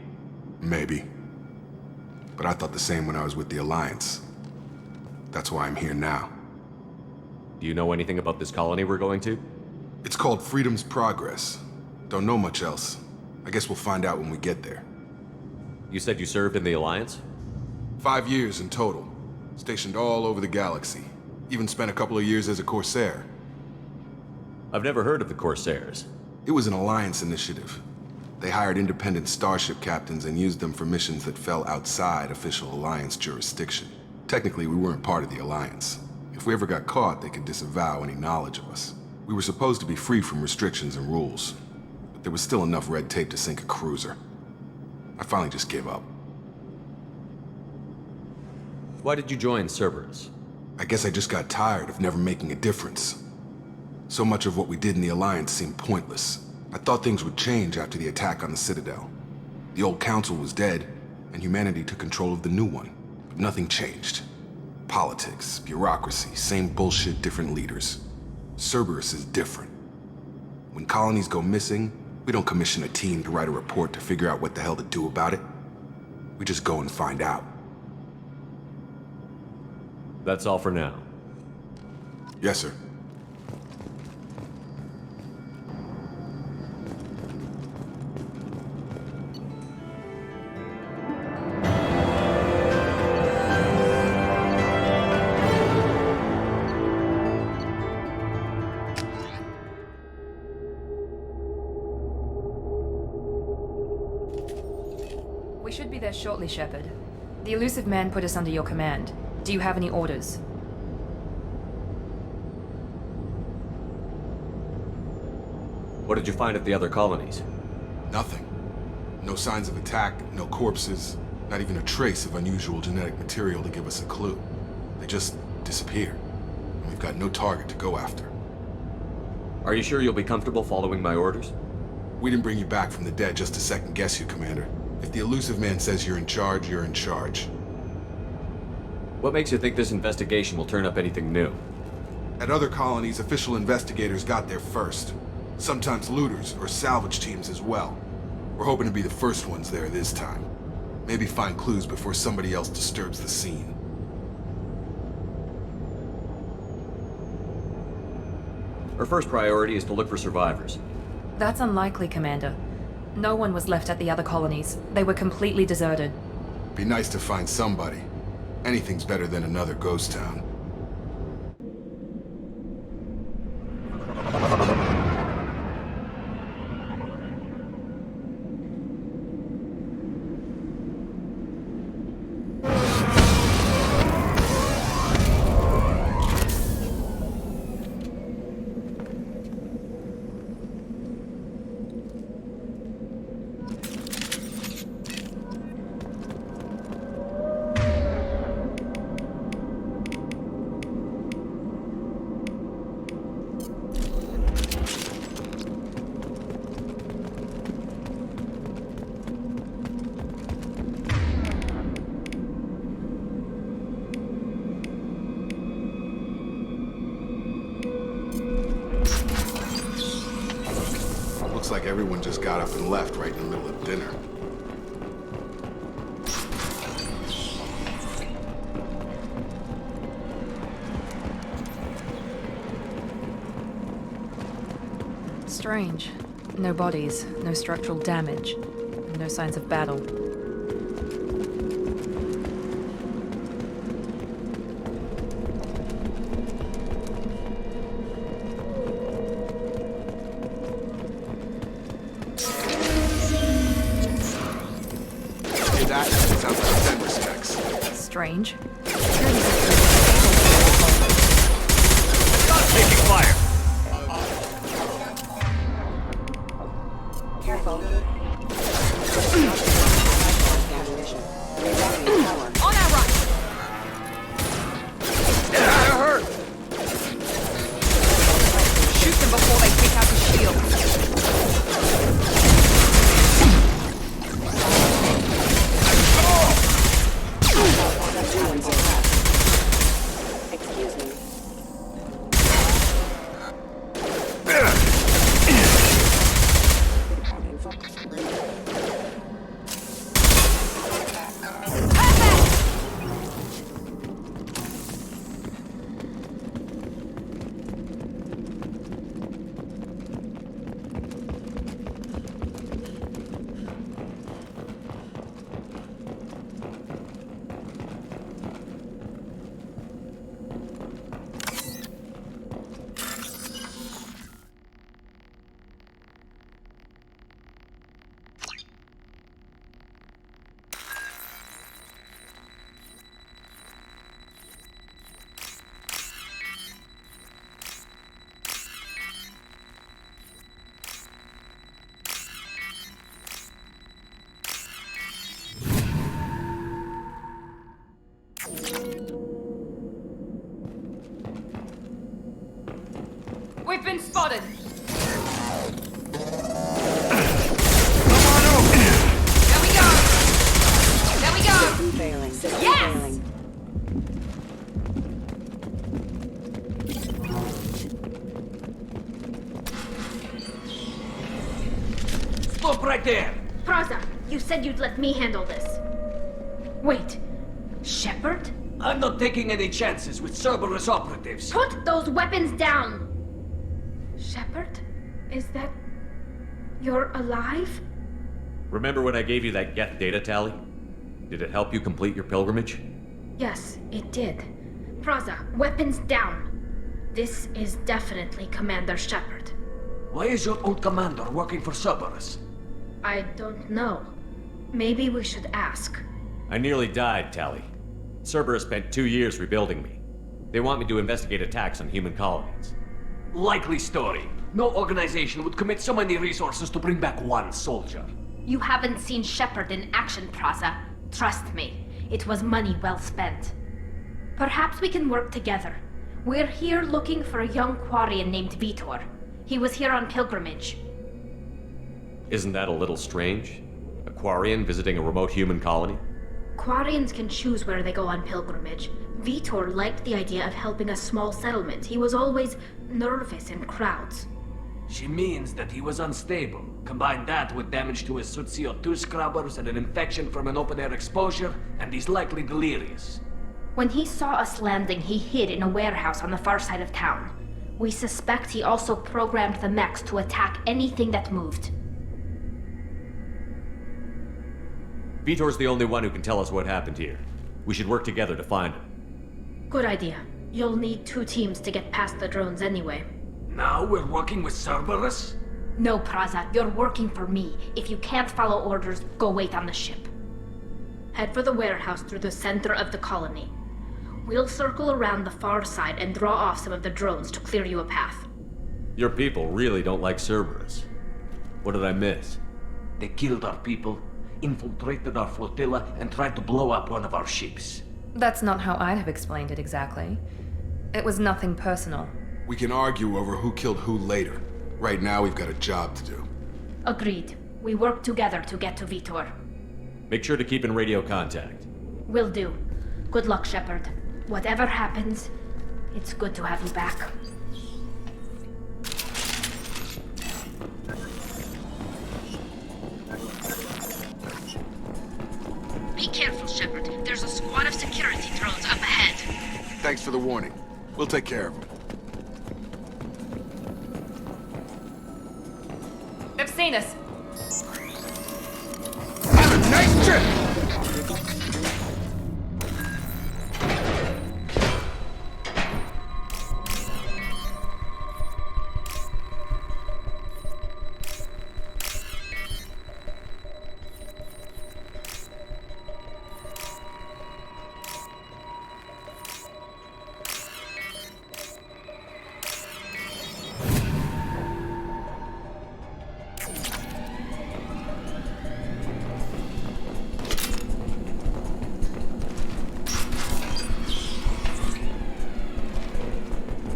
Maybe. But I thought the same when I was with the Alliance. That's why I'm here now. Do you know anything about this colony we're going to? It's called Freedom's Progress. Don't know much else. I guess we'll find out when we get there. You said you served in the Alliance? 5 years in total. Stationed all over the galaxy. Even spent a couple of years as a Corsair. I've never heard of the Corsairs. It was an Alliance initiative. They hired independent starship captains and used them for missions that fell outside official Alliance jurisdiction. Technically, we weren't part of the Alliance. If we ever got caught, they could disavow any knowledge of us. We were supposed to be free from restrictions and rules, but there was still enough red tape to sink a cruiser. I finally just gave up. Why did you join Cerberus? I guess I just got tired of never making a difference. So much of what we did in the Alliance seemed pointless. I thought things would change after the attack on the Citadel. The old council was dead, and humanity took control of the new one. But nothing changed. Politics, bureaucracy, same bullshit, different leaders. Cerberus is different. When colonies go missing, we don't commission a team to write a report to figure out what the hell to do about it. We just go and find out. That's all for now. Yes, sir. We should be there shortly, Shepard. The elusive man put us under your command. Do you have any orders? What did you find at the other colonies? Nothing. No signs of attack, no corpses, not even a trace of unusual genetic material to give us a clue. They just disappeared, and we've got no target to go after. Are you sure you'll be comfortable following my orders? We didn't bring you back from the dead just to second guess you, Commander. If the elusive man says you're in charge, you're in charge. What makes you think this investigation will turn up anything new? At other colonies, official investigators got there first. Sometimes looters or salvage teams as well. We're hoping to be the first ones there this time. Maybe find clues before somebody else disturbs the scene. Our first priority is to look for survivors. That's unlikely, Commander. No one was left at the other colonies. They were completely deserted. Be nice to find somebody. Anything's better than another ghost town. Looks like everyone just got up and left right in the middle of dinner. Strange. No bodies, no structural damage, no signs of battle. That sounds like Denver specs. Strange. Stop taking fire! Careful. On our right! Get out of her! Shoot them before they take out the shields. We've been spotted! There we go! There we go! Failing. Yes! Failing. Stop right there! Praza, you said you'd let me handle this. Wait, Shepard? I'm not taking any chances with Cerberus operatives. Put those weapons down! Shepard? Is that... you're alive? Remember when I gave you that Geth data tally? Did it help you complete your pilgrimage? Yes, it did. Praza, weapons down. This is definitely Commander Shepard. Why is your old commander working for Cerberus? I don't know. Maybe we should ask. I nearly died, Tally. Cerberus spent 2 years rebuilding me. They want me to investigate attacks on human colonies. Likely story. No organization would commit so many resources to bring back one soldier. You haven't seen Shepard in action, Praza. Trust me, it was money well spent. Perhaps we can work together. We're here looking for a young Quarian named Vitor. He was here on pilgrimage. Isn't that a little strange? A Quarian visiting a remote human colony? Quarians can choose where they go on pilgrimage. Vitor liked the idea of helping a small settlement. He was always nervous in crowds. She means that he was unstable. Combine that with damage to his CO2 scrubbers and an infection from an open-air exposure, and he's likely delirious. When he saw us landing, he hid in a warehouse on the far side of town. We suspect he also programmed the mechs to attack anything that moved. Vitor's the only one who can tell us what happened here. We should work together to find him. Good idea. You'll need 2 teams to get past the drones anyway. Now we're working with Cerberus? No, Praza, you're working for me. If you can't follow orders, go wait on the ship. Head for the warehouse through the center of the colony. We'll circle around the far side and draw off some of the drones to clear you a path. Your people really don't like Cerberus. What did I miss? They killed our people, infiltrated our flotilla, and tried to blow up one of our ships. That's not how I'd have explained it exactly. It was nothing personal. We can argue over who killed who later. Right now, we've got a job to do. Agreed. We work together to get to Vitor. Make sure to keep in radio contact. Will do. Good luck, Shepard. Whatever happens, it's good to have you back. Be careful, Shepard. There's a squad of security drones up ahead. Thanks for the warning. We'll take care of them. They've seen us. Have a nice trip!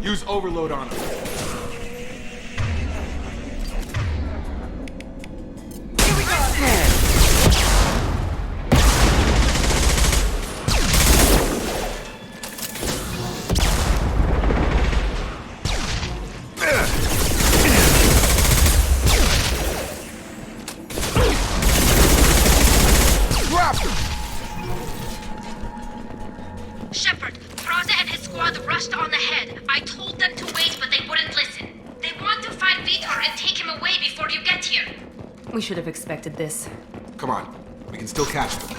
Use overload on him. Here we go! Drop him! Shepard, Praza and his squad rushed on ahead. I told them to wait, but they wouldn't listen. They want to find Vitor and take him away before you get here. We should have expected this. Come on. We can still catch them.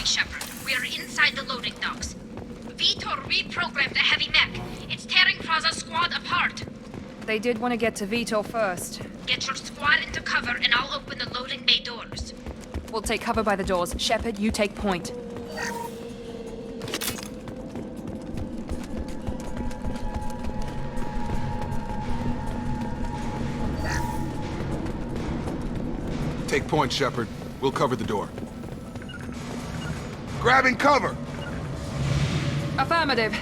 right, Shepard. We are inside the loading docks. Vitor reprogrammed the heavy mech. It's tearing Praza's squad apart. They did want to get to Vitor first. Get your squad into cover and I'll open the loading bay doors. We'll take cover by the doors. Shepard, you take point. Take point, Shepard. We'll cover the door. Grabbing cover! Affirmative.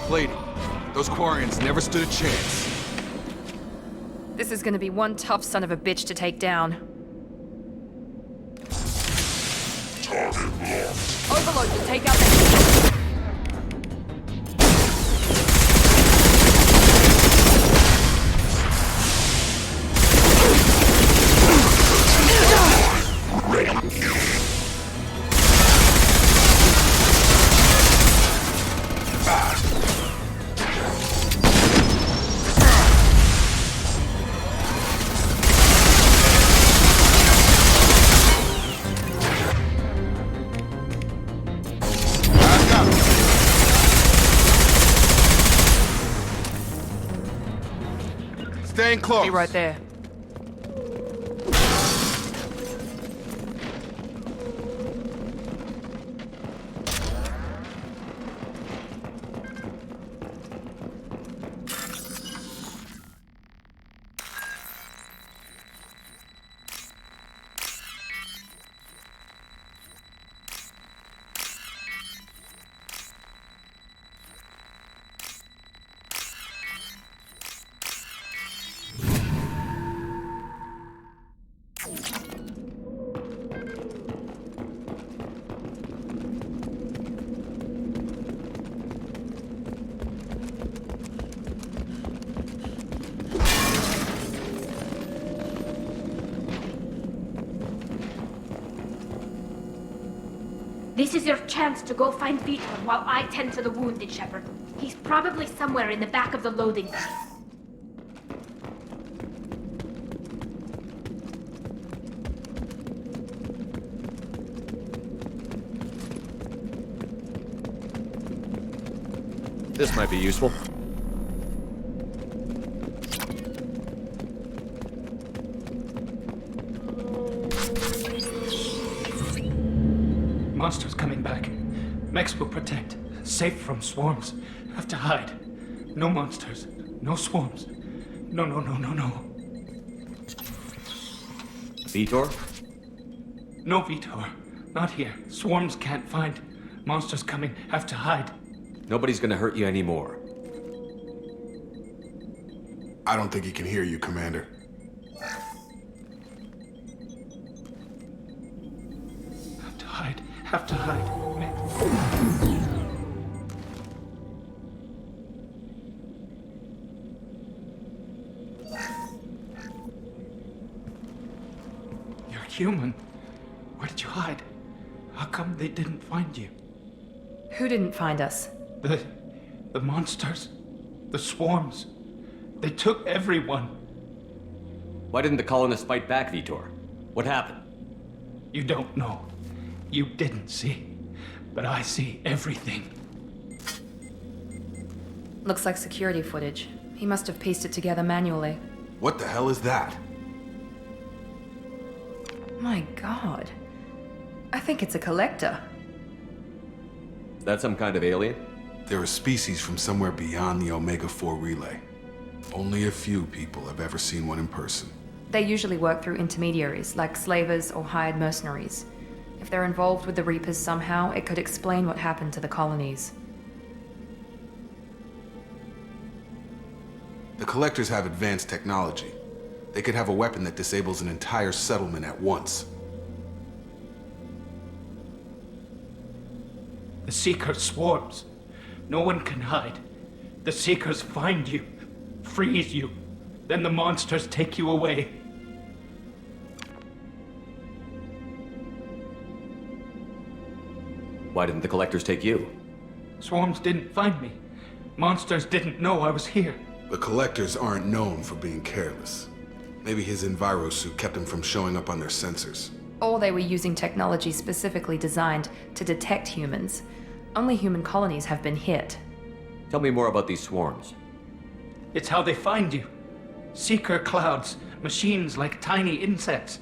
Plating. Those Quarians never stood a chance. This is gonna be one tough son of a bitch to take down. Overload will take out the... Staying close. Be right there. This is your chance to go find Vitor while I tend to the wounded, Shepard. He's probably somewhere in the back of the loading bay. This might be useful. Monsters coming back. Mechs will protect. Safe from swarms. Have to hide. No monsters. No swarms. No. Vitor? No Vitor. Not here. Swarms can't find. Monsters coming. Have to hide. Nobody's gonna hurt you anymore. I don't think he can hear you, Commander. Have to hide. You're human. Where did you hide? How come they didn't find you? Who didn't find us? The monsters. The swarms. They took everyone. Why didn't the colonists fight back, Vitor? What happened? You don't know. You didn't see. But I see everything. Looks like security footage. He must have pieced it together manually. What the hell is that? My god. I think it's a collector. Is that some kind of alien? They're a species from somewhere beyond the Omega-4 relay. Only a few people have ever seen one in person. They usually work through intermediaries, like slavers or hired mercenaries. If they're involved with the Reapers somehow, it could explain what happened to the colonies. The Collectors have advanced technology. They could have a weapon that disables an entire settlement at once. The Seeker swarms. No one can hide. The Seekers find you, freeze you, then the monsters take you away. Why didn't the Collectors take you? Swarms didn't find me. Monsters didn't know I was here. The Collectors aren't known for being careless. Maybe his envirosuit kept him from showing up on their sensors. Or they were using technology specifically designed to detect humans. Only human colonies have been hit. Tell me more about these swarms. It's how they find you. Seeker clouds, machines like tiny insects.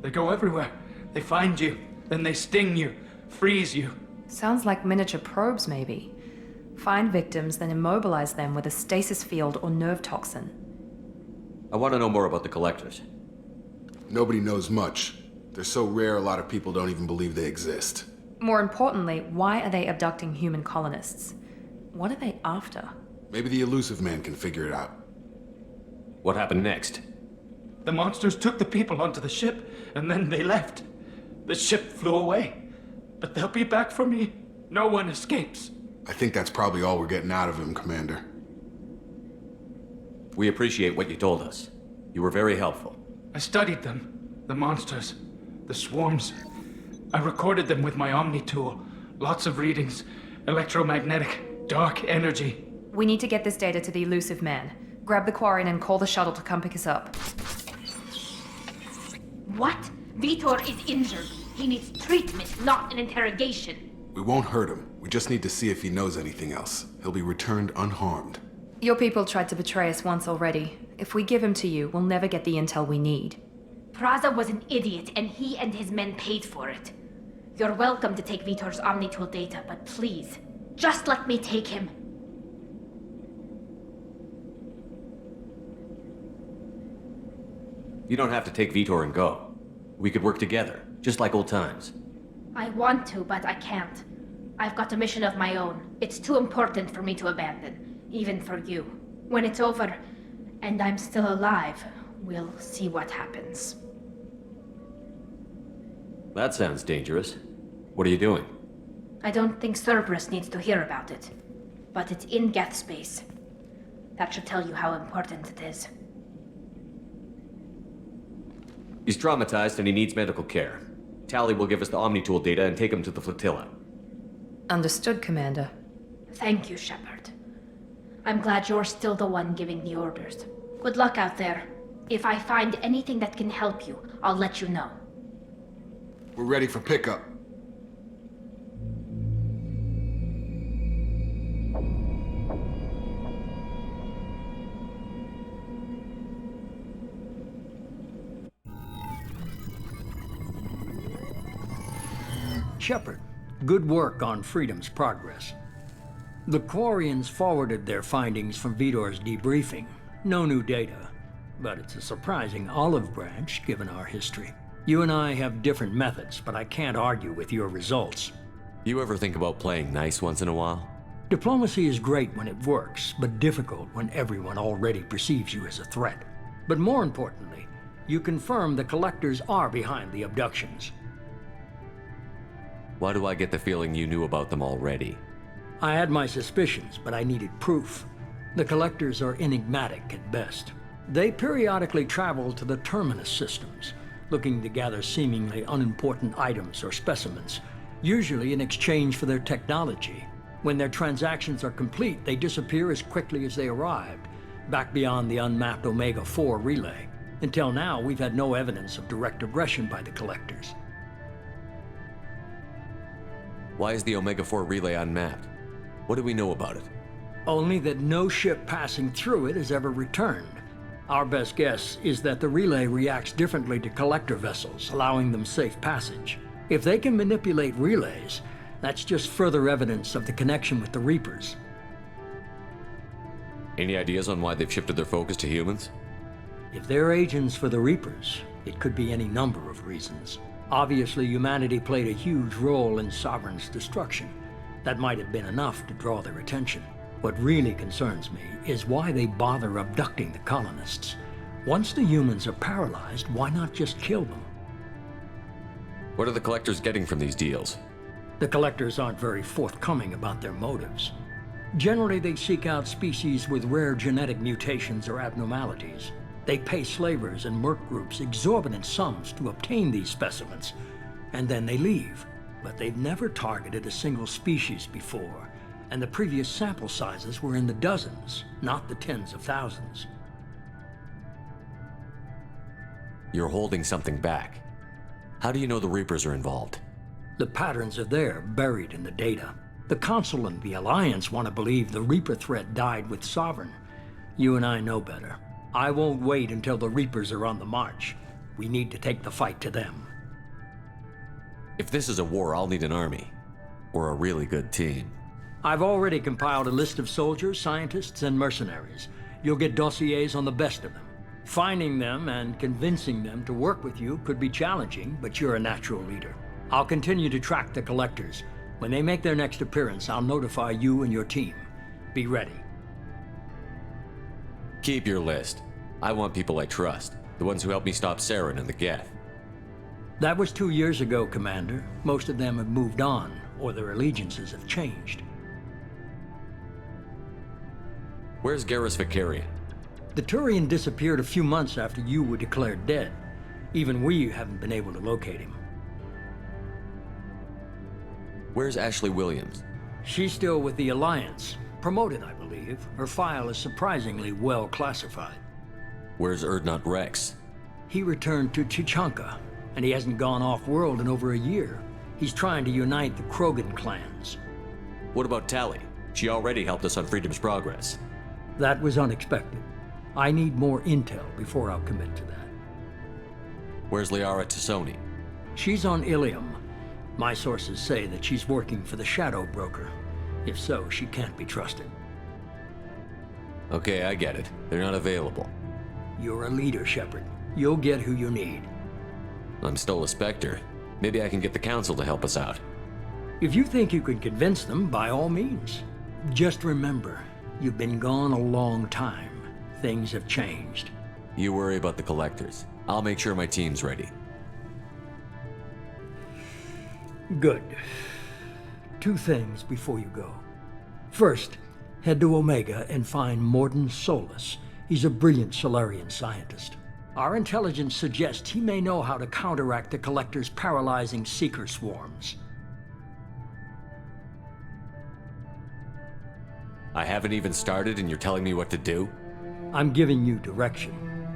They go everywhere. They find you, then they sting you, freeze you. Sounds like miniature probes, maybe. Find victims, then immobilize them with a stasis field or nerve toxin. I want to know more about the Collectors. Nobody knows much. They're so rare, a lot of people don't even believe they exist. More importantly, why are they abducting human colonists? What are they after? Maybe the elusive man can figure it out. What happened next? The monsters took the people onto the ship, and then they left. The ship flew away. But they'll be back for me. No one escapes. I think that's probably all we're getting out of him, Commander. We appreciate what you told us. You were very helpful. I studied them. The monsters. The swarms. I recorded them with my Omni tool. Lots of readings. Electromagnetic. Dark energy. We need to get this data to the elusive man. Grab the Quarian and call the shuttle to come pick us up. What? Vitor is injured. He needs treatment, not an interrogation. We won't hurt him. We just need to see if he knows anything else. He'll be returned unharmed. Your people tried to betray us once already. If we give him to you, we'll never get the intel we need. Praza was an idiot, and he and his men paid for it. You're welcome to take Vitor's Omnitool data, but please, just let me take him. You don't have to take Vitor and go. We could work together, just like old times. I want to, but I can't. I've got a mission of my own. It's too important for me to abandon, even for you. When it's over, and I'm still alive, we'll see what happens. That sounds dangerous. What are you doing? I don't think Cerberus needs to hear about it, but it's in Geth space. That should tell you how important it is. He's traumatized and he needs medical care. Tally will give us the Omnitool data and take him to the flotilla. Understood, Commander. Thank you, Shepard. I'm glad you're still the one giving the orders. Good luck out there. If I find anything that can help you, I'll let you know. We're ready for pickup. Shepard, good work on Freedom's progress. The Quarians forwarded their findings from Vitor's debriefing. No new data, but it's a surprising olive branch given our history. You and I have different methods, but I can't argue with your results. You ever think about playing nice once in a while? Diplomacy is great when it works, but difficult when everyone already perceives you as a threat. But more importantly, you confirm the Collectors are behind the abductions. Why do I get the feeling you knew about them already? I had my suspicions, but I needed proof. The Collectors are enigmatic at best. They periodically travel to the Terminus systems, looking to gather seemingly unimportant items or specimens, usually in exchange for their technology. When their transactions are complete, they disappear as quickly as they arrived, back beyond the unmapped Omega-4 relay. Until now, we've had no evidence of direct aggression by the Collectors. Why is the Omega-4 relay unmapped? What do we know about it? Only that no ship passing through it has ever returned. Our best guess is that the relay reacts differently to Collector vessels, allowing them safe passage. If they can manipulate relays, that's just further evidence of the connection with the Reapers. Any ideas on why they've shifted their focus to humans? If they're agents for the Reapers, it could be any number of reasons. Obviously, humanity played a huge role in Sovereign's destruction. That might have been enough to draw their attention. What really concerns me is why they bother abducting the colonists. Once the humans are paralyzed, why not just kill them? What are the Collectors getting from these deals? The Collectors aren't very forthcoming about their motives. Generally, they seek out species with rare genetic mutations or abnormalities. They pay slavers and merc groups exorbitant sums to obtain these specimens, and then they leave. But they've never targeted a single species before, and the previous sample sizes were in the dozens, not the tens of thousands. You're holding something back. How do you know the Reapers are involved? The patterns are there, buried in the data. The Council and the Alliance want to believe the Reaper threat died with Sovereign. You and I know better. I won't wait until the Reapers are on the march. We need to take the fight to them. If this is a war, I'll need an army. Or a really good team. I've already compiled a list of soldiers, scientists, and mercenaries. You'll get dossiers on the best of them. Finding them and convincing them to work with you could be challenging, but you're a natural leader. I'll continue to track the Collectors. When they make their next appearance, I'll notify you and your team. Be ready. Keep your list. I want people I trust. The ones who helped me stop Saren and the Geth. That was 2 years ago, Commander. Most of them have moved on, or their allegiances have changed. Where's Garrus Vicarian? The Turian disappeared a few months after you were declared dead. Even we haven't been able to locate him. Where's Ashley Williams? She's still with the Alliance. Promoted, I believe. Her file is surprisingly well classified. Where's Erdnot Rex? He returned to Chichanka, and he hasn't gone off-world in over a year. He's trying to unite the Krogan clans. What about Tali? She already helped us on Freedom's Progress. That was unexpected. I need more intel before I'll commit to that. Where's Liara Tassoni? She's on Ilium. My sources say that she's working for the Shadow Broker. If so, she can't be trusted. Okay, I get it. They're not available. You're a leader, Shepard. You'll get who you need. I'm still a Spectre. Maybe I can get the Council to help us out. If you think you can convince them, by all means. Just remember, you've been gone a long time. Things have changed. You worry about the Collectors. I'll make sure my team's ready. Good. 2 things before you go. First, head to Omega and find Morden Solus. He's a brilliant Solarian scientist. Our intelligence suggests he may know how to counteract the Collector's paralyzing Seeker swarms. I haven't even started and you're telling me what to do? I'm giving you direction.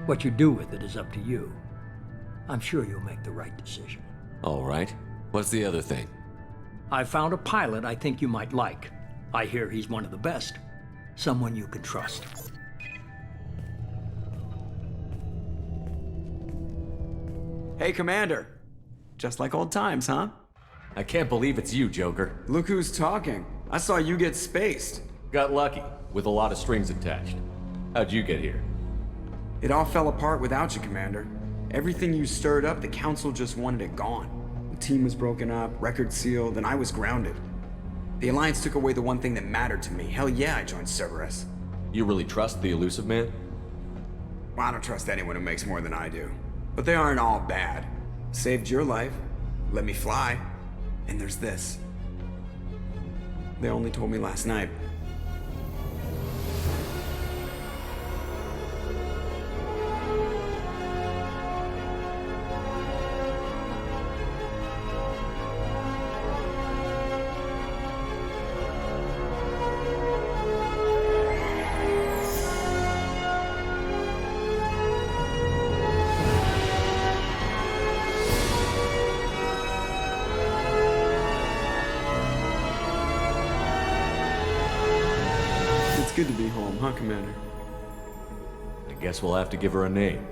What you do with it is up to you. I'm sure you'll make the right decision. All right. What's the other thing? I found a pilot I think you might like. I hear he's one of the best. Someone you can trust. Hey, Commander. Just like old times, huh? I can't believe it's you, Joker. Look who's talking. I saw you get spaced. Got lucky, with a lot of strings attached. How'd you get here? It all fell apart without you, Commander. Everything you stirred up, the Council just wanted it gone. The team was broken up, record sealed, and I was grounded. The Alliance took away the one thing that mattered to me. Hell yeah, I joined Cerberus. You really trust the Elusive Man? Well, I don't trust anyone who makes more than I do. But they aren't all bad. Saved your life, let me fly, and there's this. They only told me last night. Good to be home, huh, Commander? I guess we'll have to give her a name.